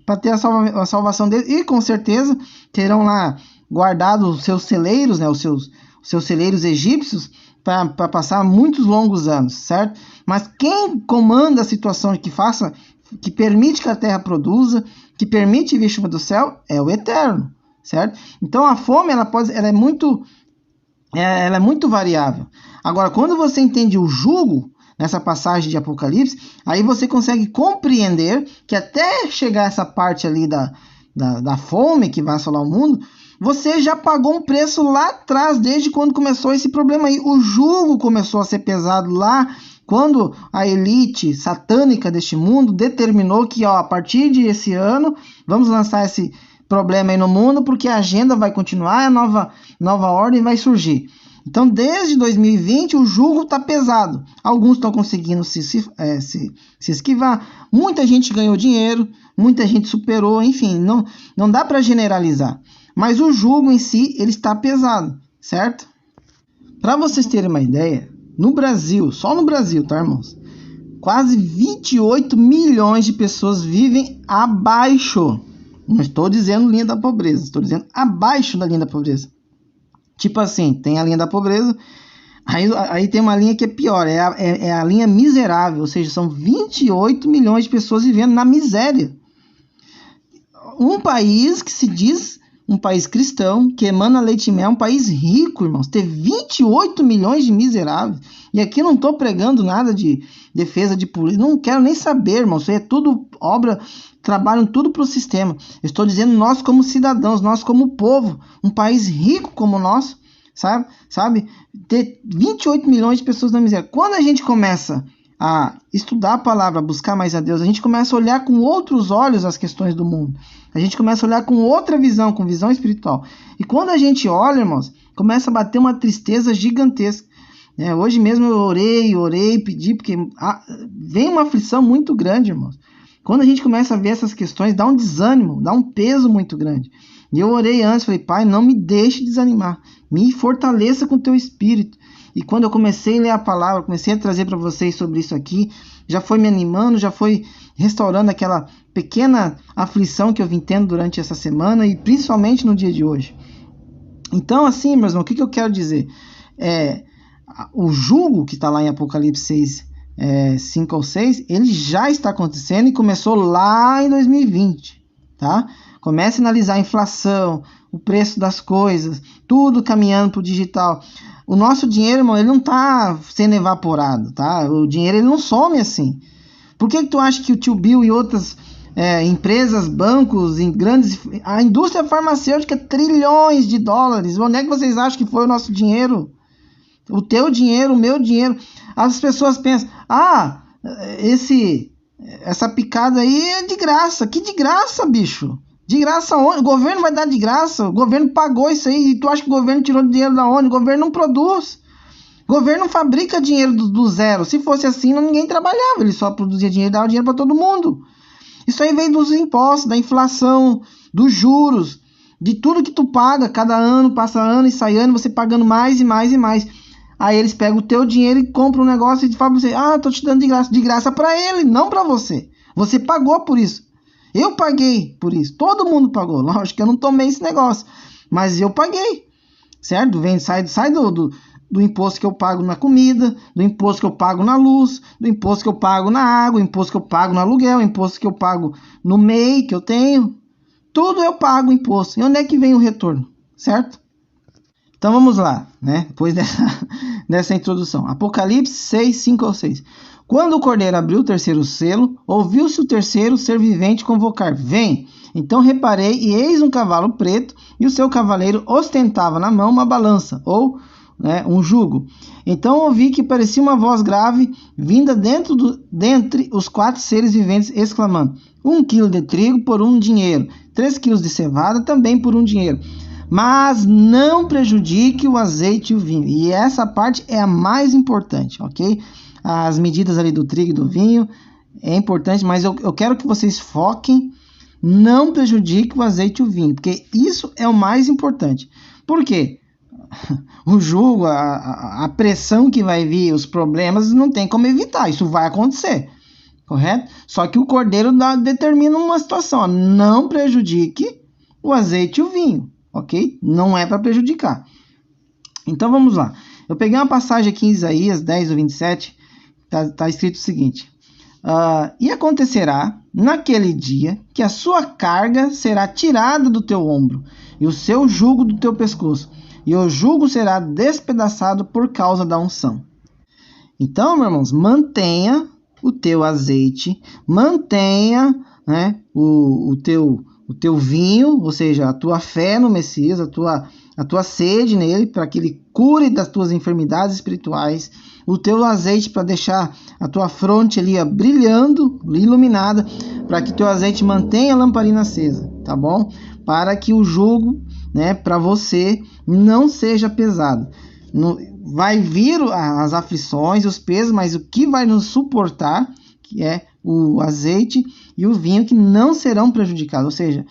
para ter a salvação deles. E com certeza terão lá guardado os seus celeiros, né, os seus celeiros egípcios, para passar muitos longos anos, certo? Mas quem comanda a situação que permite que a terra produza, que permite vir chuva do céu, é o Eterno, certo? Então a fome ela é muito variável. Agora, quando você entende o jugo nessa passagem de Apocalipse, aí você consegue compreender que até chegar essa parte ali da fome que vai assolar o mundo, você já pagou um preço lá atrás, desde quando começou esse problema aí. O jugo começou a ser pesado lá, quando a elite satânica deste mundo determinou que, a partir desse ano, vamos lançar esse problema aí no mundo, porque a agenda vai continuar, a nova ordem vai surgir. Então, desde 2020, o jugo está pesado. Alguns estão conseguindo se esquivar. Muita gente ganhou dinheiro, muita gente superou, enfim, não dá para generalizar. Mas o jugo em si, ele está pesado, certo? Para vocês terem uma ideia, no Brasil, só no Brasil, tá, irmãos? Quase 28 milhões de pessoas vivem abaixo. Não estou dizendo linha da pobreza, estou dizendo abaixo da linha da pobreza. Tipo assim, tem a linha da pobreza, aí tem uma linha que é pior, é a linha miserável, ou seja, são 28 milhões de pessoas vivendo na miséria. Um país que se diz um país cristão, que emana leite e mel, um país rico, irmãos, ter 28 milhões de miseráveis. E aqui eu não estou pregando nada de defesa de política, não quero nem saber, irmãos, isso aí é tudo obra, trabalham tudo para o sistema. Eu estou dizendo nós como cidadãos, nós como povo, um país rico como o nosso, sabe? Ter 28 milhões de pessoas na miséria. Quando a gente começa a estudar a palavra, a buscar mais a Deus, a gente começa a olhar com outros olhos as questões do mundo. A gente começa a olhar com outra visão, com visão espiritual. E quando a gente olha, irmãos, começa a bater uma tristeza gigantesca. Hoje mesmo eu orei, pedi, porque vem uma aflição muito grande, irmãos. Quando a gente começa a ver essas questões, dá um desânimo, dá um peso muito grande. E eu orei antes, falei, Pai, não me deixe desanimar, me fortaleça com o teu espírito. E quando eu comecei a ler a palavra, comecei a trazer para vocês sobre isso aqui, já foi me animando, já foi restaurando aquela pequena aflição que eu vim tendo durante essa semana e principalmente no dia de hoje. Então, assim, meus irmãos, o que eu quero dizer? O jugo que está lá em Apocalipse 6, 5 ou 6, ele já está acontecendo e começou lá em 2020, tá? Comece a analisar a inflação, o preço das coisas, tudo caminhando para o digital. O nosso dinheiro, irmão, ele não está sendo evaporado, tá? O dinheiro ele não some assim. Por que tu acha que o tio Bill e outras empresas, bancos, a indústria farmacêutica, trilhões de dólares, onde é que vocês acham que foi o nosso dinheiro? O teu dinheiro, o meu dinheiro. As pessoas pensam, essa picada aí é de graça. Que de graça, bicho? De graça onde? O governo vai dar de graça? O governo pagou isso aí. E tu acha que o governo tirou dinheiro da onde? O governo não produz. O governo não fabrica dinheiro do zero. Se fosse assim, ninguém trabalhava. Ele só produzia dinheiro e dava dinheiro para todo mundo. Isso aí vem dos impostos, da inflação, dos juros, de tudo que tu paga. Cada ano, passa ano e sai ano, você pagando mais e mais e mais. Aí eles pegam o teu dinheiro e compram um negócio e falam pra você, tô te dando de graça. De graça para ele, não para você. Você pagou por isso. Eu paguei por isso. Todo mundo pagou. Lógico que eu não tomei esse negócio, mas eu paguei. Certo? Sai do imposto que eu pago na comida, do imposto que eu pago na luz, do imposto que eu pago na água, do imposto que eu pago no aluguel, do imposto que eu pago no MEI que eu tenho. Tudo eu pago imposto. E onde é que vem o retorno? Certo? Então vamos lá, né? Depois dessa introdução. Apocalipse 6, 5 ou 6. Quando o cordeiro abriu o terceiro selo, ouviu-se o terceiro ser vivente convocar: vem! Então reparei, e eis um cavalo preto, e o seu cavaleiro ostentava na mão uma balança, ou um jugo. Então ouvi que parecia uma voz grave, vinda dentre os 4 seres viventes, exclamando: 1 quilo de trigo por 1 dinheiro, 3 quilos de cevada também por 1 dinheiro. Mas não prejudique o azeite e o vinho. E essa parte é a mais importante, ok? As medidas ali do trigo e do vinho é importante, mas eu quero que vocês foquem, não prejudique o azeite e o vinho, porque isso é o mais importante. Por quê? O jugo, a pressão que vai vir, os problemas, não tem como evitar, isso vai acontecer, correto? Só que o cordeiro determina uma situação, não prejudique o azeite e o vinho, ok? Não é para prejudicar. Então vamos lá. Eu peguei uma passagem aqui em Isaías 10, 27, está escrito o seguinte: e acontecerá naquele dia que a sua carga será tirada do teu ombro e o seu jugo do teu pescoço, e o jugo será despedaçado por causa da unção. Então, meus irmãos, mantenha o teu azeite, mantenha, né, o teu vinho, ou seja, a tua fé no Messias, a tua sede nele, para que ele cure das tuas enfermidades espirituais, o teu azeite para deixar a tua fronte ali brilhando, iluminada, para que teu azeite mantenha a lamparina acesa, tá bom? Para que o jugo, né, para você não seja pesado. Vai vir as aflições, os pesos, mas o que vai nos suportar, que é o azeite e o vinho, que não serão prejudicados. Ou seja,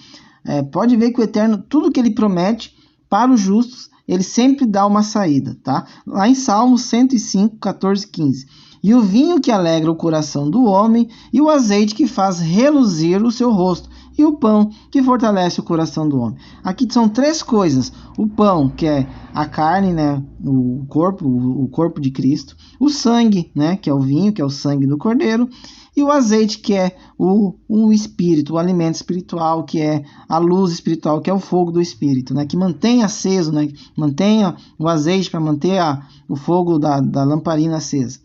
pode ver que o Eterno, tudo que ele promete para os justos, ele sempre dá uma saída, tá? Lá em Salmos 105, 14, 15. E o vinho que alegra o coração do homem, e o azeite que faz reluzir o seu rosto, e o pão que fortalece o coração do homem. Aqui são 3 coisas: o pão, que é a carne, né, o corpo de Cristo; o sangue, né, que é o vinho, que é o sangue do cordeiro; e o azeite, que é o espírito, o alimento espiritual, que é a luz espiritual, que é o fogo do espírito, né, que mantém aceso, né, mantenha o azeite para manter o fogo da lamparina acesa.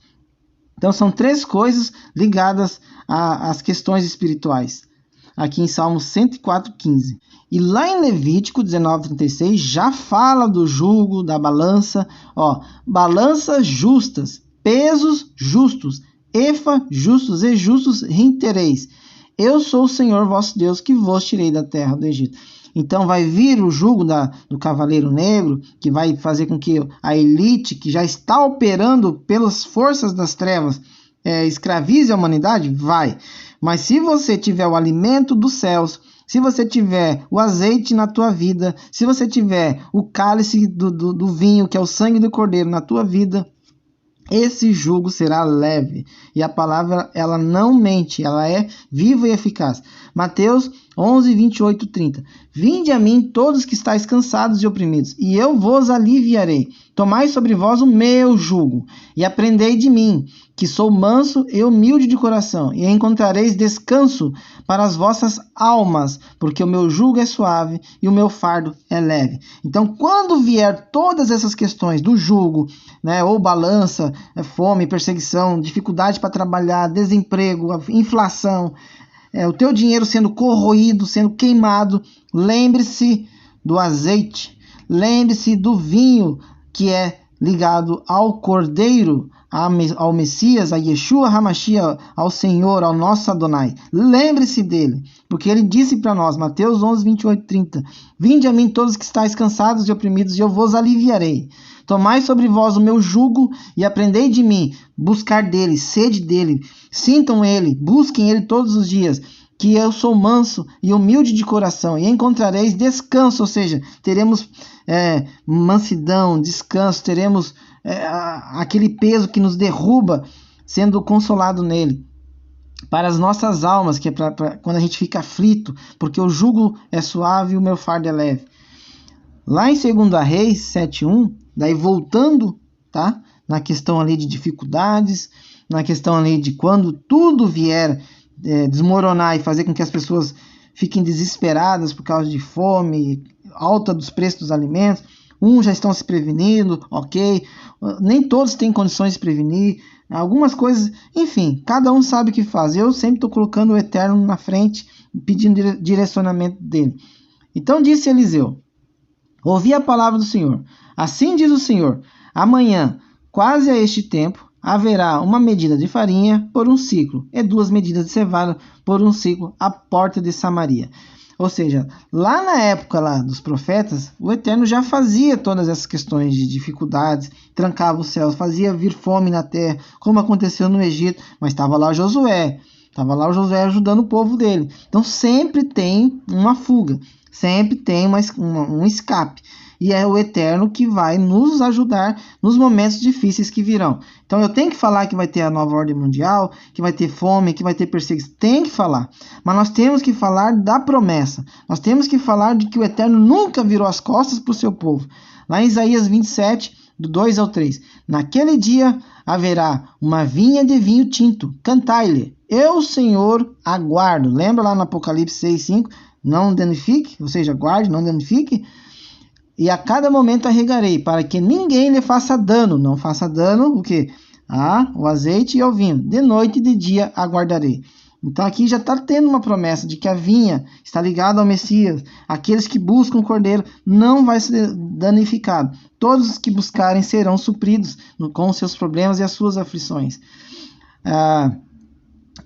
Então são 3 coisas ligadas às questões espirituais, aqui em Salmos 104, 15. E lá em Levítico 19, 36, já fala do jugo, da balança. Balanças justas, pesos justos, efa justos e justos rentereis. Eu sou o Senhor vosso Deus, que vos tirei da terra do Egito. Então vai vir o jugo do cavaleiro negro, que vai fazer com que a elite, que já está operando pelas forças das trevas, escravize a humanidade? Vai. Mas se você tiver o alimento dos céus, se você tiver o azeite na tua vida, se você tiver o cálice do vinho, que é o sangue do Cordeiro, na tua vida, esse jugo será leve. E a palavra, ela não mente, ela é viva e eficaz. Mateus 11, 28, 30. Vinde a mim todos que estáis cansados e oprimidos, e eu vos aliviarei. Tomai sobre vós o meu jugo, e aprendei de mim, que sou manso e humilde de coração, e encontrareis descanso para as vossas almas, porque o meu jugo é suave e o meu fardo é leve. Então, quando vier todas essas questões do jugo, né, ou balança, fome, perseguição, dificuldade para trabalhar, desemprego, inflação, o teu dinheiro sendo corroído, sendo queimado, lembre-se do azeite, lembre-se do vinho que é ligado ao Cordeiro, ao Messias, a Yeshua HaMashiach, ao Senhor, ao nosso Adonai. Lembre-se dele, porque ele disse para nós, Mateus 11, 28, 30, vinde a mim todos que estáis cansados e oprimidos, e eu vos aliviarei. Tomai sobre vós o meu jugo e aprendei de mim, buscar dele, sede dele, sintam ele, busquem ele todos os dias, que eu sou manso e humilde de coração, e encontrareis descanso, ou seja, teremos mansidão, descanso, teremos aquele peso que nos derruba, sendo consolado nele. Para as nossas almas, que é para quando a gente fica aflito, porque o jugo é suave e o meu fardo é leve. Lá em 2 Reis 7:1, daí voltando, tá? Na questão ali de dificuldades, na questão ali de quando tudo vier desmoronar e fazer com que as pessoas fiquem desesperadas por causa de fome, alta dos preços dos alimentos. Uns já estão se prevenindo, ok. Nem todos têm condições de prevenir. Algumas coisas, enfim, cada um sabe o que faz. Eu sempre estou colocando o Eterno na frente, pedindo direcionamento dele. Então disse Eliseu, ouvi a palavra do Senhor. Assim diz o Senhor, amanhã, quase a este tempo, haverá uma medida de farinha por um ciclo, e 2 medidas de cevada por um ciclo à porta de Samaria. Ou seja, lá na época lá dos profetas, o Eterno já fazia todas essas questões de dificuldades, trancava os céus, fazia vir fome na terra, como aconteceu no Egito, mas estava lá Josué ajudando o povo dele. Então sempre tem uma fuga, sempre tem um escape. E é o Eterno que vai nos ajudar nos momentos difíceis que virão. Então eu tenho que falar que vai ter a nova ordem mundial, que vai ter fome, que vai ter perseguição. Tem que falar. Mas nós temos que falar da promessa. Nós temos que falar de que o Eterno nunca virou as costas para o seu povo. Lá em Isaías 27, do 2 ao 3. Naquele dia haverá uma vinha de vinho tinto. Cantai-lhe. Eu, Senhor, aguardo. Lembra lá no Apocalipse 6, 5? Não danifique, ou seja, guarde, não danifique. E a cada momento arregarei, para que ninguém lhe faça dano. Não faça dano o quê? O azeite e o vinho. De noite e de dia aguardarei. Então aqui já está tendo uma promessa de que a vinha está ligada ao Messias. Aqueles que buscam o Cordeiro não vai ser danificado. Todos os que buscarem serão supridos com os seus problemas e as suas aflições.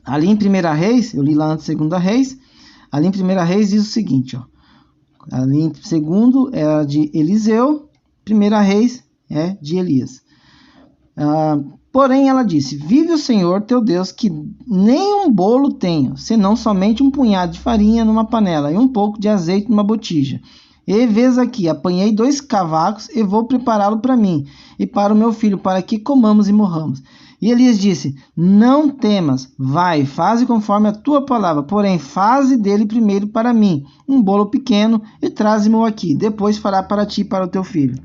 Ali em 1 Reis, eu li lá antes 2 Reis, ali em 1 Reis diz o seguinte, ó. Ali em 2 é de Eliseu, 1 Reis é de Elias. Porém ela disse, vive o Senhor teu Deus, que nem um bolo tenho, senão somente um punhado de farinha numa panela e um pouco de azeite numa botija. E vês aqui, apanhei 2 cavacos e vou prepará-lo para mim e para o meu filho, para que comamos e morramos. E Elias disse, não temas, vai, faze conforme a tua palavra, porém faze dele primeiro para mim um bolo pequeno e traze-mo aqui, depois fará para ti e para o teu filho.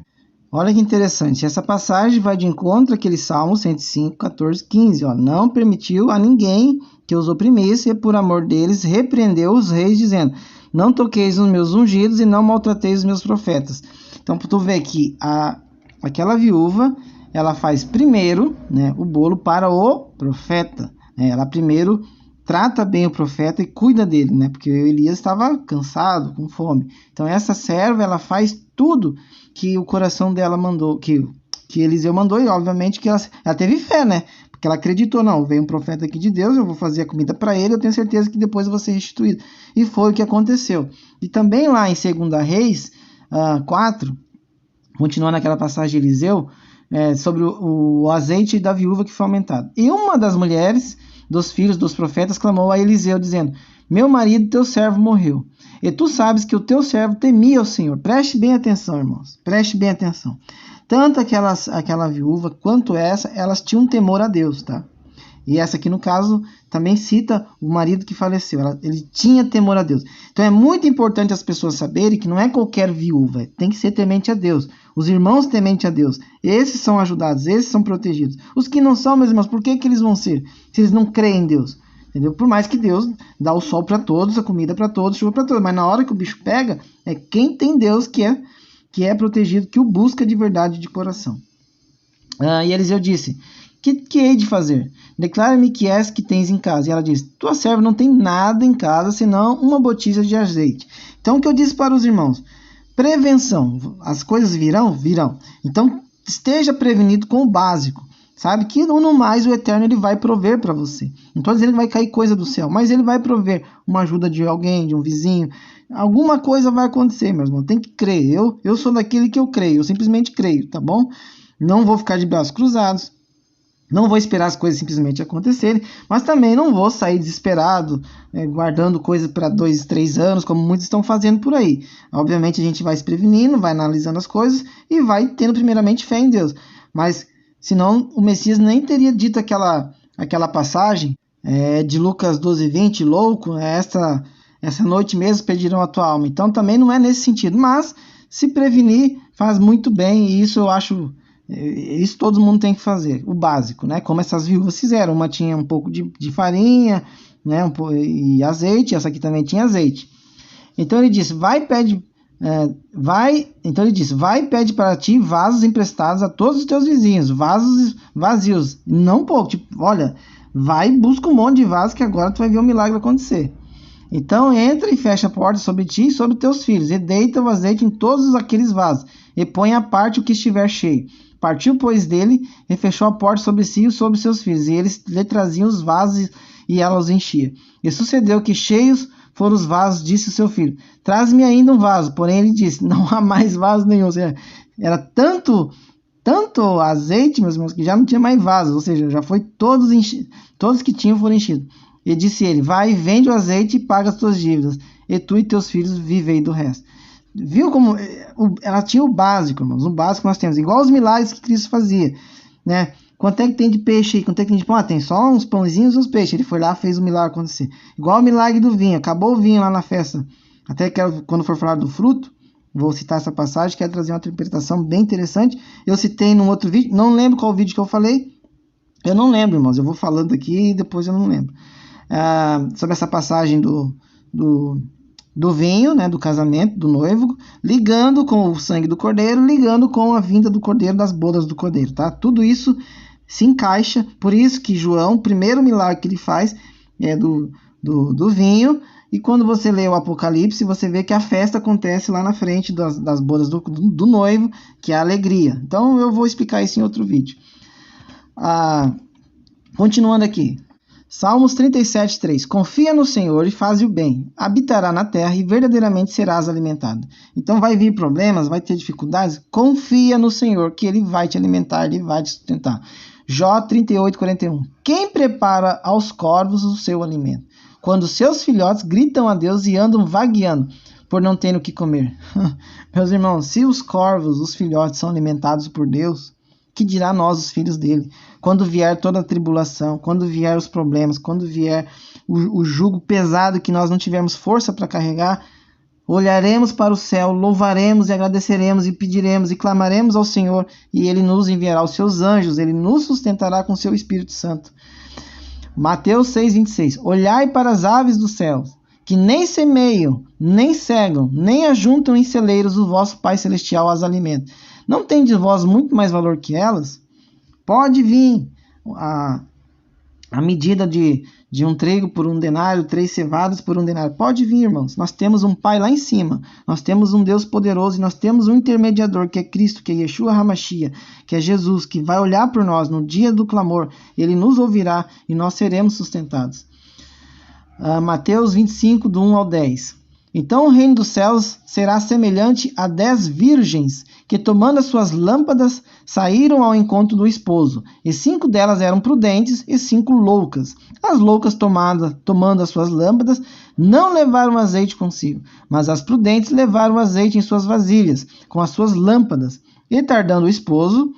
Olha que interessante, essa passagem vai de encontro àquele Salmo 105, 14, 15. Não permitiu a ninguém que os oprimisse e por amor deles repreendeu os reis, dizendo, não toqueis os meus ungidos e não maltrateis os meus profetas. Então, tu vê que aquela viúva, ela faz primeiro, né, o bolo para o profeta. Ela primeiro trata bem o profeta e cuida dele, né, porque Elias estava cansado, com fome. Então essa serva, ela faz tudo que o coração dela mandou, que Eliseu mandou, e obviamente que ela teve fé, né? Porque ela acreditou, não, veio um profeta aqui de Deus, eu vou fazer a comida para ele, eu tenho certeza que depois eu vou ser restituído. E foi o que aconteceu. E também lá em 2 Reis 4, continuando naquela passagem de Eliseu, sobre o azeite da viúva que foi aumentado. E uma das mulheres dos filhos dos profetas clamou a Eliseu, dizendo, meu marido, teu servo, morreu. E tu sabes que o teu servo temia ao Senhor. Preste bem atenção, irmãos. Preste bem atenção. Tanto aquela viúva quanto essa, elas tinham temor a Deus, tá? E essa aqui, no caso, também cita o marido que faleceu. Ele tinha temor a Deus. Então é muito importante as pessoas saberem que não é qualquer viúva. Tem que ser temente a Deus. Os irmãos tementes a Deus. Esses são ajudados, esses são protegidos. Os que não são, meus irmãos, por que eles vão ser? Se eles não creem em Deus. Entendeu? Por mais que Deus dá o sol para todos, a comida para todos, chuva para todos. Mas na hora que o bicho pega, é quem tem Deus que é protegido, que o busca de verdade de coração. E Eliseu disse, que hei de fazer? Declara-me que és que tens em casa. E ela disse, tua serva não tem nada em casa, senão uma botija de azeite. Então o que eu disse para os irmãos? Prevenção. As coisas virão? Virão. Então esteja prevenido com o básico. Sabe que no mais o Eterno ele vai prover para você. Não estou dizendo que vai cair coisa do céu, mas ele vai prover uma ajuda de alguém, de um vizinho. Alguma coisa vai acontecer, meu irmão. Tem que crer. Eu sou daquele que eu creio. Eu simplesmente creio, tá bom? Não vou ficar de braços cruzados. Não vou esperar as coisas simplesmente acontecerem. Mas também não vou sair desesperado, guardando coisa para 2, 3 anos, como muitos estão fazendo por aí. Obviamente a gente vai se prevenindo, vai analisando as coisas e vai tendo primeiramente fé em Deus. Mas senão o Messias nem teria dito aquela passagem de Lucas 12:20, louco, essa noite mesmo pedirão a tua alma. Então também não é nesse sentido, mas se prevenir faz muito bem, e isso eu acho, isso todo mundo tem que fazer, o básico, né? Como essas viúvas fizeram, uma tinha um pouco de farinha, né, e azeite, essa aqui também tinha azeite. Então ele disse, vai, pede para ti vasos emprestados a todos os teus vizinhos, vasos vazios, não pouco, tipo, olha, vai e busca um monte de vasos que agora tu vai ver um milagre acontecer. Então entra e fecha a porta sobre ti e sobre teus filhos, e deita o azeite em todos aqueles vasos, e põe à parte o que estiver cheio. Partiu, pois, dele, e fechou a porta sobre si e sobre seus filhos, e eles lhe traziam os vasos, e ela os enchia. E sucedeu que cheios foram os vasos, disse o seu filho, traz-me ainda um vaso. Porém ele disse, não há mais vaso nenhum. Ou seja, era tanto azeite, meus irmãos, que já não tinha mais vasos. Ou seja, já foi todos que tinham foram enchidos. E disse ele, vai, vende o azeite e paga as tuas dívidas, e tu e teus filhos vivei do resto. Viu como ela tinha o básico, irmãos, o básico que nós temos, igual os milagres que Cristo fazia, né? Quanto é que tem de peixe aí? Quanto é que tem de pão? Tem só uns pãozinhos e uns peixes. Ele foi lá, fez o milagre acontecer. Igual o milagre do vinho. Acabou o vinho lá na festa. Até que quando for falar do fruto, vou citar essa passagem, quero trazer uma interpretação bem interessante. Eu citei num outro vídeo, não lembro qual vídeo que eu falei. Eu não lembro, irmãos. Eu vou falando aqui e depois eu não lembro. Sobre essa passagem do vinho, né, do casamento, do noivo, ligando com o sangue do cordeiro, ligando com a vinda do cordeiro, das bodas do cordeiro, tá? Tudo isso se encaixa, por isso que João, o primeiro milagre que ele faz é do vinho, e quando você lê o Apocalipse, você vê que a festa acontece lá na frente das bodas do noivo, que é a alegria. Então eu vou explicar isso em outro vídeo. Continuando aqui. Salmos 37:3. Confia no Senhor e faz o bem, habitará na terra e verdadeiramente serás alimentado. Então vai vir problemas, vai ter dificuldades, confia no Senhor que Ele vai te alimentar, Ele vai te sustentar. Jó 38:41. Quem prepara aos corvos o seu alimento, quando seus filhotes gritam a Deus e andam vagueando por não terem o que comer? Meus irmãos, se os corvos, os filhotes, são alimentados por Deus, que dirá nós, os filhos dele? Quando vier toda a tribulação, quando vier os problemas, quando vier o jugo pesado que nós não tivermos força para carregar, olharemos para o céu, louvaremos e agradeceremos e pediremos e clamaremos ao Senhor, e Ele nos enviará os seus anjos, Ele nos sustentará com seu Espírito Santo. Mateus 6:26. Olhai para as aves dos céus, que nem semeiam, nem cegam, nem ajuntam em celeiros, o vosso Pai Celestial as alimenta. Não tem de vós muito mais valor que elas? Pode vir a medida de um trigo por 1 denário, 3 cevadas por 1 denário. Pode vir, irmãos. Nós temos um Pai lá em cima. Nós temos um Deus poderoso e nós temos um intermediador, que é Cristo, que é Yeshua HaMashiach, que é Jesus, que vai olhar por nós no dia do clamor. Ele nos ouvirá e nós seremos sustentados. Mateus 25, do 1 ao 10. Então o reino dos céus será semelhante a 10 virgens que tomando as suas lâmpadas, saíram ao encontro do esposo. E 5 delas eram prudentes e 5 loucas. As loucas, tomando as suas lâmpadas, não levaram azeite consigo, mas as prudentes levaram o azeite em suas vasilhas, com as suas lâmpadas. E tardando o esposo,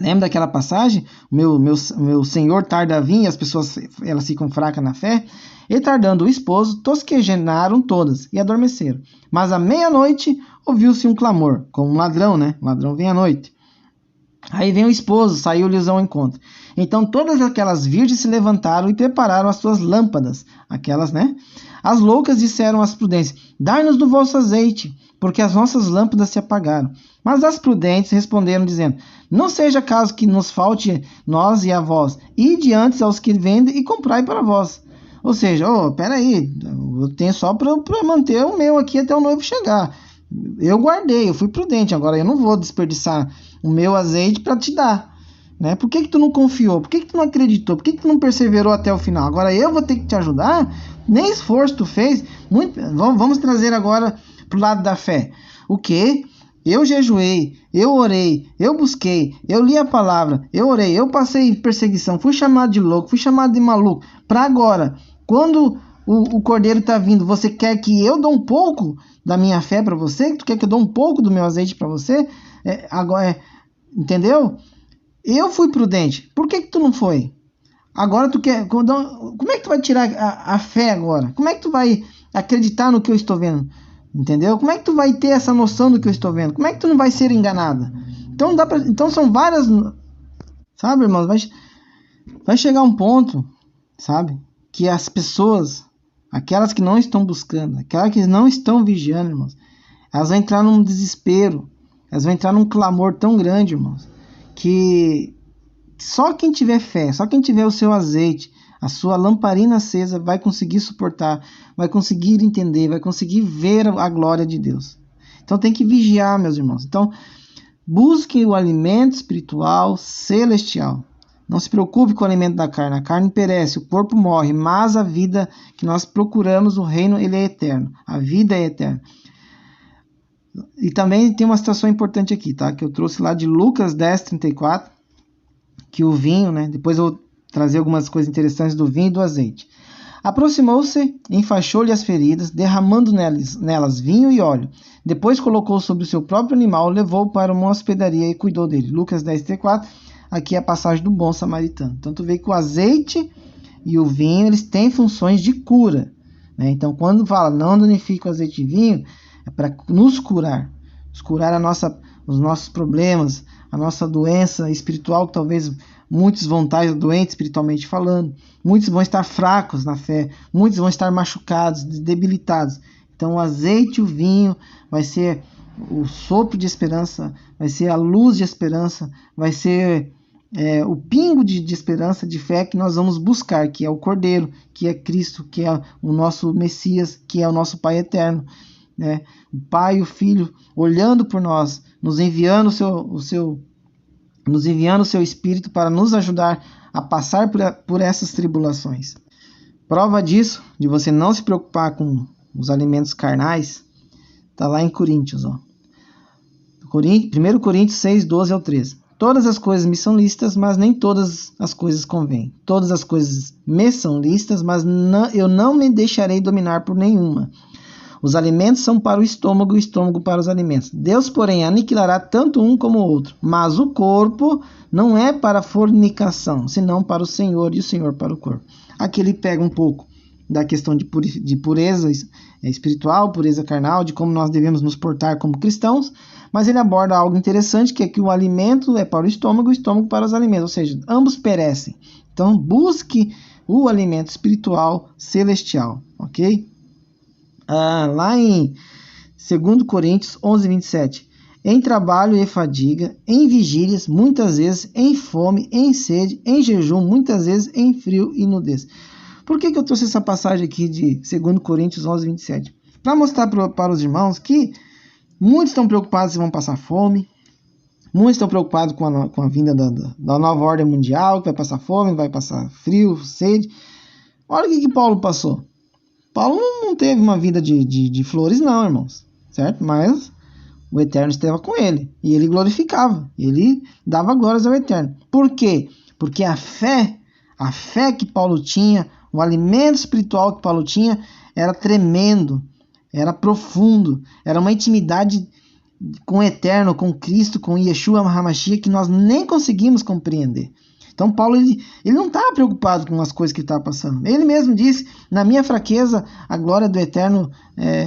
lembra daquela passagem? Meu senhor tarda a vir e as pessoas elas ficam fracas na fé. E tardando o esposo, tosquejaram todas e adormeceram. Mas à meia-noite ouviu-se um clamor, como um ladrão, né? O ladrão vem à noite. Aí vem o esposo, saiu-lhes ao encontro. Então todas aquelas virgens se levantaram e prepararam as suas lâmpadas. Aquelas, né? As loucas disseram às prudentes: dai-nos do vosso azeite, porque as nossas lâmpadas se apagaram. Mas as prudentes responderam, dizendo: não seja caso que nos falte nós e a vós. Ide antes aos que vendem e comprai para vós. Ou seja, peraí, eu tenho só para manter o meu aqui até o noivo chegar. Eu guardei, eu fui prudente, agora eu não vou desperdiçar o meu azeite para te dar. Né? Por que tu não confiou? Por que tu não acreditou? Por que tu não perseverou até o final? Agora eu vou ter que te ajudar? Nem esforço tu fez. Vamos trazer agora para o lado da fé. O quê? Eu jejuei, eu orei, eu busquei, eu li a palavra, eu orei, eu passei perseguição, fui chamado de louco, fui chamado de maluco. Para agora, quando o cordeiro está vindo, você quer que eu dê um pouco da minha fé para você? Tu quer que eu dê um pouco do meu azeite para você? Entendeu? Eu fui prudente. Por que tu não foi? Agora tu quer... Como é que tu vai tirar a fé agora? Como é que tu vai acreditar no que eu estou vendo? Entendeu? Como é que tu vai ter essa noção do que eu estou vendo? Como é que tu não vai ser enganada? Então são várias... Sabe, irmãos? Vai chegar um ponto, sabe? Que as pessoas, aquelas que não estão buscando, aquelas que não estão vigiando, irmãos, elas vão entrar num desespero, elas vão entrar num clamor tão grande, irmãos, que só quem tiver fé, só quem tiver o seu azeite, a sua lamparina acesa, vai conseguir suportar, vai conseguir entender, vai conseguir ver a glória de Deus. Então tem que vigiar, meus irmãos. Então, busque o alimento espiritual celestial. Não se preocupe com o alimento da carne. A carne perece, o corpo morre, mas a vida que nós procuramos, o reino, ele é eterno. A vida é eterna. E também tem uma situação importante aqui, tá? Que eu trouxe lá de Lucas 10:34, que o vinho, né? Depois eu vou trazer algumas coisas interessantes do vinho e do azeite. Aproximou-se, enfaixou-lhe as feridas, derramando nelas vinho e óleo. Depois colocou sobre o seu próprio animal, levou-o para uma hospedaria e cuidou dele. Lucas 10:34, aqui é a passagem do bom samaritano. Então tu vê que o azeite e o vinho, eles têm funções de cura. Né? Então quando fala não danifica o azeite e vinho, é para nos curar os nossos problemas, a nossa doença espiritual, que talvez muitos vão estar doentes espiritualmente falando, muitos vão estar fracos na fé, muitos vão estar machucados, debilitados. Então o azeite e o vinho vai ser o sopro de esperança, vai ser a luz de esperança, vai ser o pingo de esperança, de fé que nós vamos buscar, que é o Cordeiro, que é Cristo, que é o nosso Messias, que é o nosso Pai eterno. Né? O Pai e o Filho olhando por nós, nos enviando o seu Espírito para nos ajudar a passar por essas tribulações. Prova disso, de você não se preocupar com os alimentos carnais, está lá em Coríntios. 1 Coríntios 6:12-13. Todas as coisas me são lícitas, mas nem todas as coisas convêm. Todas as coisas me são lícitas, mas eu não me deixarei dominar por nenhuma. Os alimentos são para o estômago e o estômago para os alimentos. Deus, porém, aniquilará tanto um como o outro. Mas o corpo não é para fornicação, senão para o Senhor, e o Senhor para o corpo. Aqui ele pega um pouco da questão de pureza espiritual, pureza carnal, de como nós devemos nos portar como cristãos, mas ele aborda algo interessante, que é que o alimento é para o estômago para os alimentos, ou seja, ambos perecem. Então, busque o alimento espiritual celestial, ok? Lá em 2 Coríntios 11:27, em trabalho e fadiga, em vigílias, muitas vezes em fome, em sede, em jejum, muitas vezes em frio e nudez. Por que eu trouxe essa passagem aqui de 2 Coríntios 11:27? Para mostrar para os irmãos que muitos estão preocupados se vão passar fome, muitos estão preocupados com a vinda da nova ordem mundial, que vai passar fome, vai passar frio, sede. Olha o que Paulo passou. Paulo não teve uma vida de flores não, irmãos, certo? Mas o Eterno estava com ele, e ele glorificava, ele dava glórias ao Eterno. Por quê? Porque a fé que Paulo tinha, o alimento espiritual que Paulo tinha, era tremendo, era profundo, era uma intimidade com o Eterno, com Cristo, com Yeshua HaMashiach, que nós nem conseguimos compreender. Então Paulo ele não estava preocupado com as coisas que estava passando. Ele mesmo disse: na minha fraqueza a glória do Eterno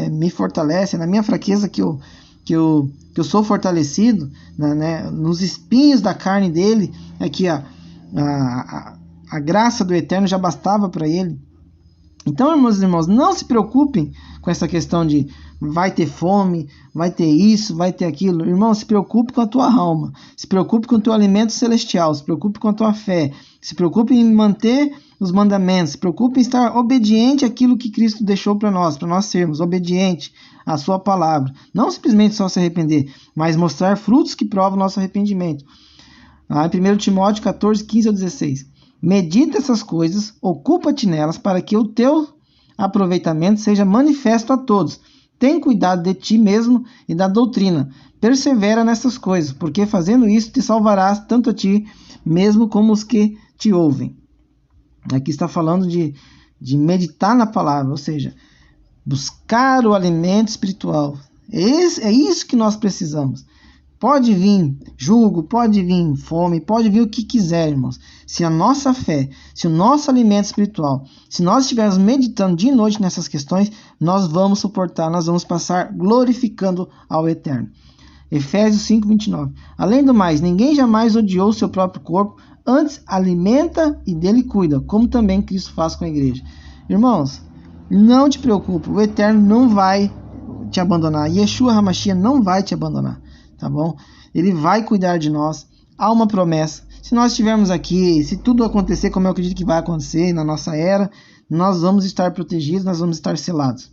me fortalece, na minha fraqueza que eu sou fortalecido, né, nos espinhos da carne dele, que a graça do Eterno já bastava para ele. Então, meus irmãos, não se preocupem com essa questão de vai ter fome, vai ter isso, vai ter aquilo. Irmão, se preocupe com a tua alma, se preocupe com o teu alimento celestial, se preocupe com a tua fé, se preocupe em manter os mandamentos, se preocupe em estar obediente àquilo que Cristo deixou para nós sermos obedientes à sua palavra. Não simplesmente só se arrepender, mas mostrar frutos que provam o nosso arrependimento. Em 1 Timóteo 14, 15 ao 16. Medita essas coisas, ocupa-te nelas, para que o teu aproveitamento seja manifesto a todos. Tem cuidado de ti mesmo e da doutrina. Persevera nessas coisas, porque fazendo isso te salvarás tanto a ti mesmo como os que te ouvem. Aqui está falando de meditar na palavra, ou seja, buscar o alimento espiritual. É isso que nós precisamos. Pode vir jugo, pode vir fome, pode vir o que quiser, irmãos. Se a nossa fé, se o nosso alimento espiritual, se nós estivermos meditando dia e noite nessas questões, nós vamos suportar, nós vamos passar glorificando ao Eterno. Efésios 5, 29. Além do mais, ninguém jamais odiou o seu próprio corpo, antes alimenta e dele cuida, como também Cristo faz com a igreja. Irmãos, não te preocupe, o Eterno não vai te abandonar, Yeshua HaMashiach não vai te abandonar. Tá bom? Ele vai cuidar de nós. Há uma promessa. Se nós estivermos aqui, se tudo acontecer como eu acredito que vai acontecer na nossa era, nós vamos estar protegidos, nós vamos estar selados.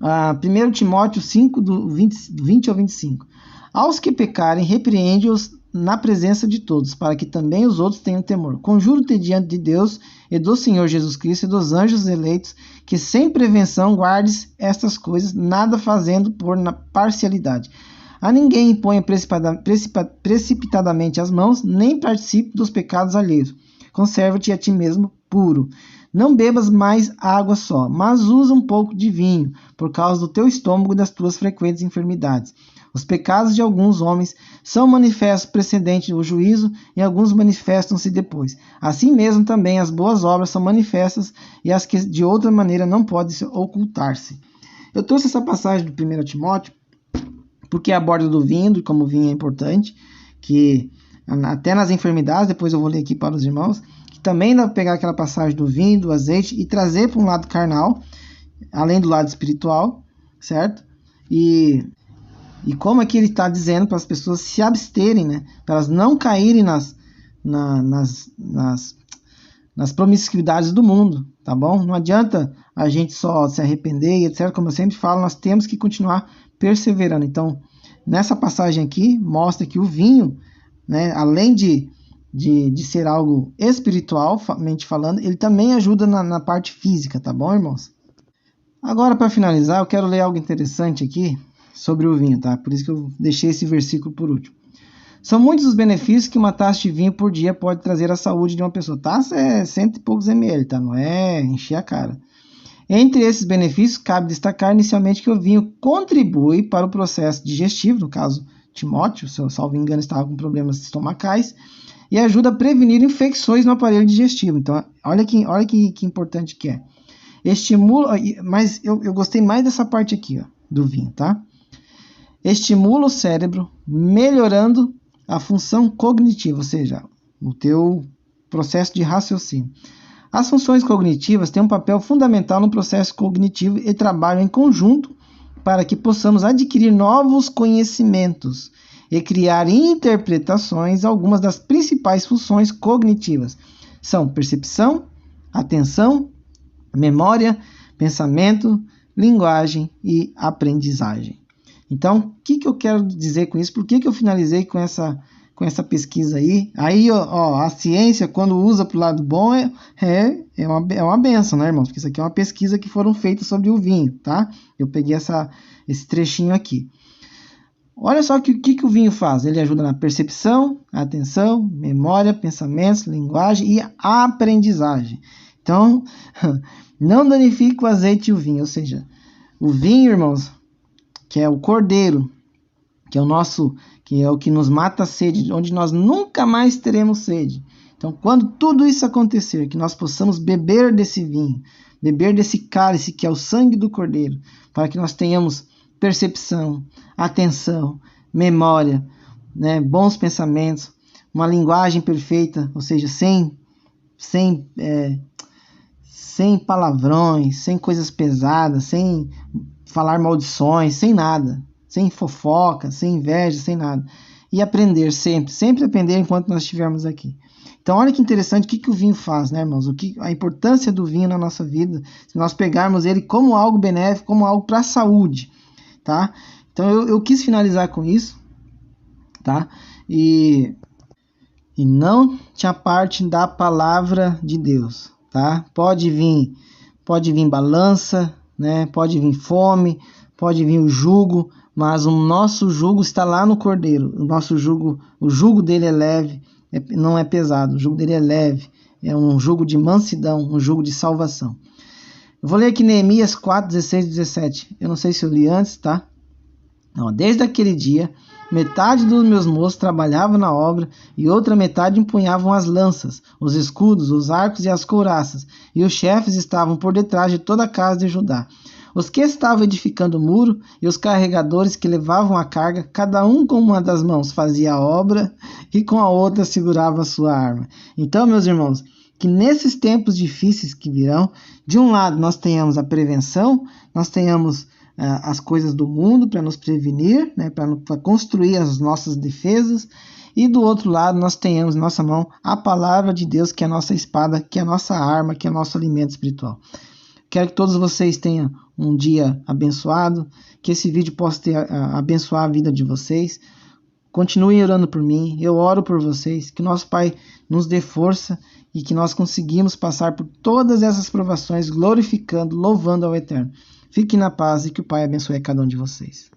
1 Timóteo 5, do 20 ao 25. Aos que pecarem, repreende-os na presença de todos, para que também os outros tenham temor. Conjuro-te diante de Deus e do Senhor Jesus Cristo e dos anjos eleitos, que sem prevenção guardes estas coisas, nada fazendo por parcialidade. A ninguém imponha precipitadamente as mãos, nem participe dos pecados alheios. Conserva-te a ti mesmo puro. Não bebas mais água só, mas usa um pouco de vinho, por causa do teu estômago e das tuas frequentes enfermidades. Os pecados de alguns homens são manifestos precedente do juízo, e alguns manifestam-se depois. Assim mesmo também as boas obras são manifestas, e as que de outra maneira não podem ocultar-se. Eu trouxe essa passagem do 1 Timóteo, porque aborda do vinho, e como o vinho é importante, que até nas enfermidades, depois eu vou ler aqui para os irmãos, que também dá para pegar aquela passagem do vinho, do azeite, e trazer para um lado carnal, além do lado espiritual, certo? E como é que ele está dizendo para as pessoas se absterem, né? Para elas não caírem nas promiscuidades do mundo, tá bom? Não adianta a gente só se arrepender e etc. Como eu sempre falo, nós temos que continuar perseverando. Então, nessa passagem aqui, mostra que o vinho, né, além de ser algo espiritualmente falando, ele também ajuda na parte física, tá bom, irmãos? Agora, para finalizar, eu quero ler algo interessante aqui sobre o vinho, tá? Por isso que eu deixei esse versículo por último. São muitos os benefícios que uma taça de vinho por dia pode trazer à saúde de uma pessoa. Taça é 100 e poucos ml, tá? Não é encher a cara. Entre esses benefícios, cabe destacar inicialmente que o vinho contribui para o processo digestivo, no caso Timóteo, se eu salvo engano, estava com problemas estomacais, e ajuda a prevenir infecções no aparelho digestivo. Então, olha que importante que é. Estimula, mas eu gostei mais dessa parte aqui, ó, do vinho, tá? Estimula o cérebro, melhorando a função cognitiva, ou seja, o teu processo de raciocínio. As funções cognitivas têm um papel fundamental no processo cognitivo e trabalham em conjunto para que possamos adquirir novos conhecimentos e criar interpretações. Algumas das principais funções cognitivas são percepção, atenção, memória, pensamento, linguagem e aprendizagem. Então, o que eu quero dizer com isso? Por que eu finalizei com essa pesquisa aí? Aí, ó, a ciência, quando usa para o lado bom, é uma benção, né, irmãos? Porque isso aqui é uma pesquisa que foram feitas sobre o vinho, tá? Eu peguei esse trechinho aqui. Olha só o que o vinho faz. Ele ajuda na percepção, atenção, memória, pensamentos, linguagem e aprendizagem. Então, não danifique o azeite e o vinho. Ou seja, o vinho, irmãos, que é o cordeiro, que é o que nos mata a sede, onde nós nunca mais teremos sede. Então, quando tudo isso acontecer, que nós possamos beber desse vinho, beber desse cálice que é o sangue do cordeiro, para que nós tenhamos percepção, atenção, memória, né, bons pensamentos, uma linguagem perfeita, ou seja, sem palavrões, sem coisas pesadas, sem falar maldições, sem nada, sem fofoca, sem inveja, sem nada. E aprender sempre aprender enquanto nós estivermos aqui. Então, olha que interessante o que o vinho faz, né, irmãos? A importância do vinho na nossa vida, se nós pegarmos ele como algo benéfico, como algo para a saúde, tá? Então, eu quis finalizar com isso, tá? E não te aparte da palavra de Deus, tá? Pode vir balança, né? Pode vir fome, pode vir o jugo, mas o nosso jugo está lá no Cordeiro. O jugo dele é leve, não é pesado, o jugo dele é leve, é um jugo de mansidão, um jugo de salvação. Eu vou ler aqui Neemias 4, 16 e 17. Eu não sei se eu li antes, tá? Não, desde aquele dia, metade dos meus moços trabalhavam na obra e outra metade empunhavam as lanças, os escudos, os arcos e as couraças, e os chefes estavam por detrás de toda a casa de Judá. Os que estavam edificando o muro e os carregadores que levavam a carga, cada um com uma das mãos fazia a obra e com a outra segurava a sua arma. Então, meus irmãos, que nesses tempos difíceis que virão, de um lado nós tenhamos a prevenção, nós tenhamos as coisas do mundo para nos prevenir, né, para construir as nossas defesas, e do outro lado nós tenhamos em nossa mão a palavra de Deus, que é a nossa espada, que é a nossa arma, que é o nosso alimento espiritual. Quero que todos vocês tenham um dia abençoado, que esse vídeo possa abençoar a vida de vocês. Continuem orando por mim, eu oro por vocês, que nosso Pai nos dê força e que nós conseguimos passar por todas essas provações, glorificando, louvando ao Eterno. Fiquem na paz e que o Pai abençoe cada um de vocês.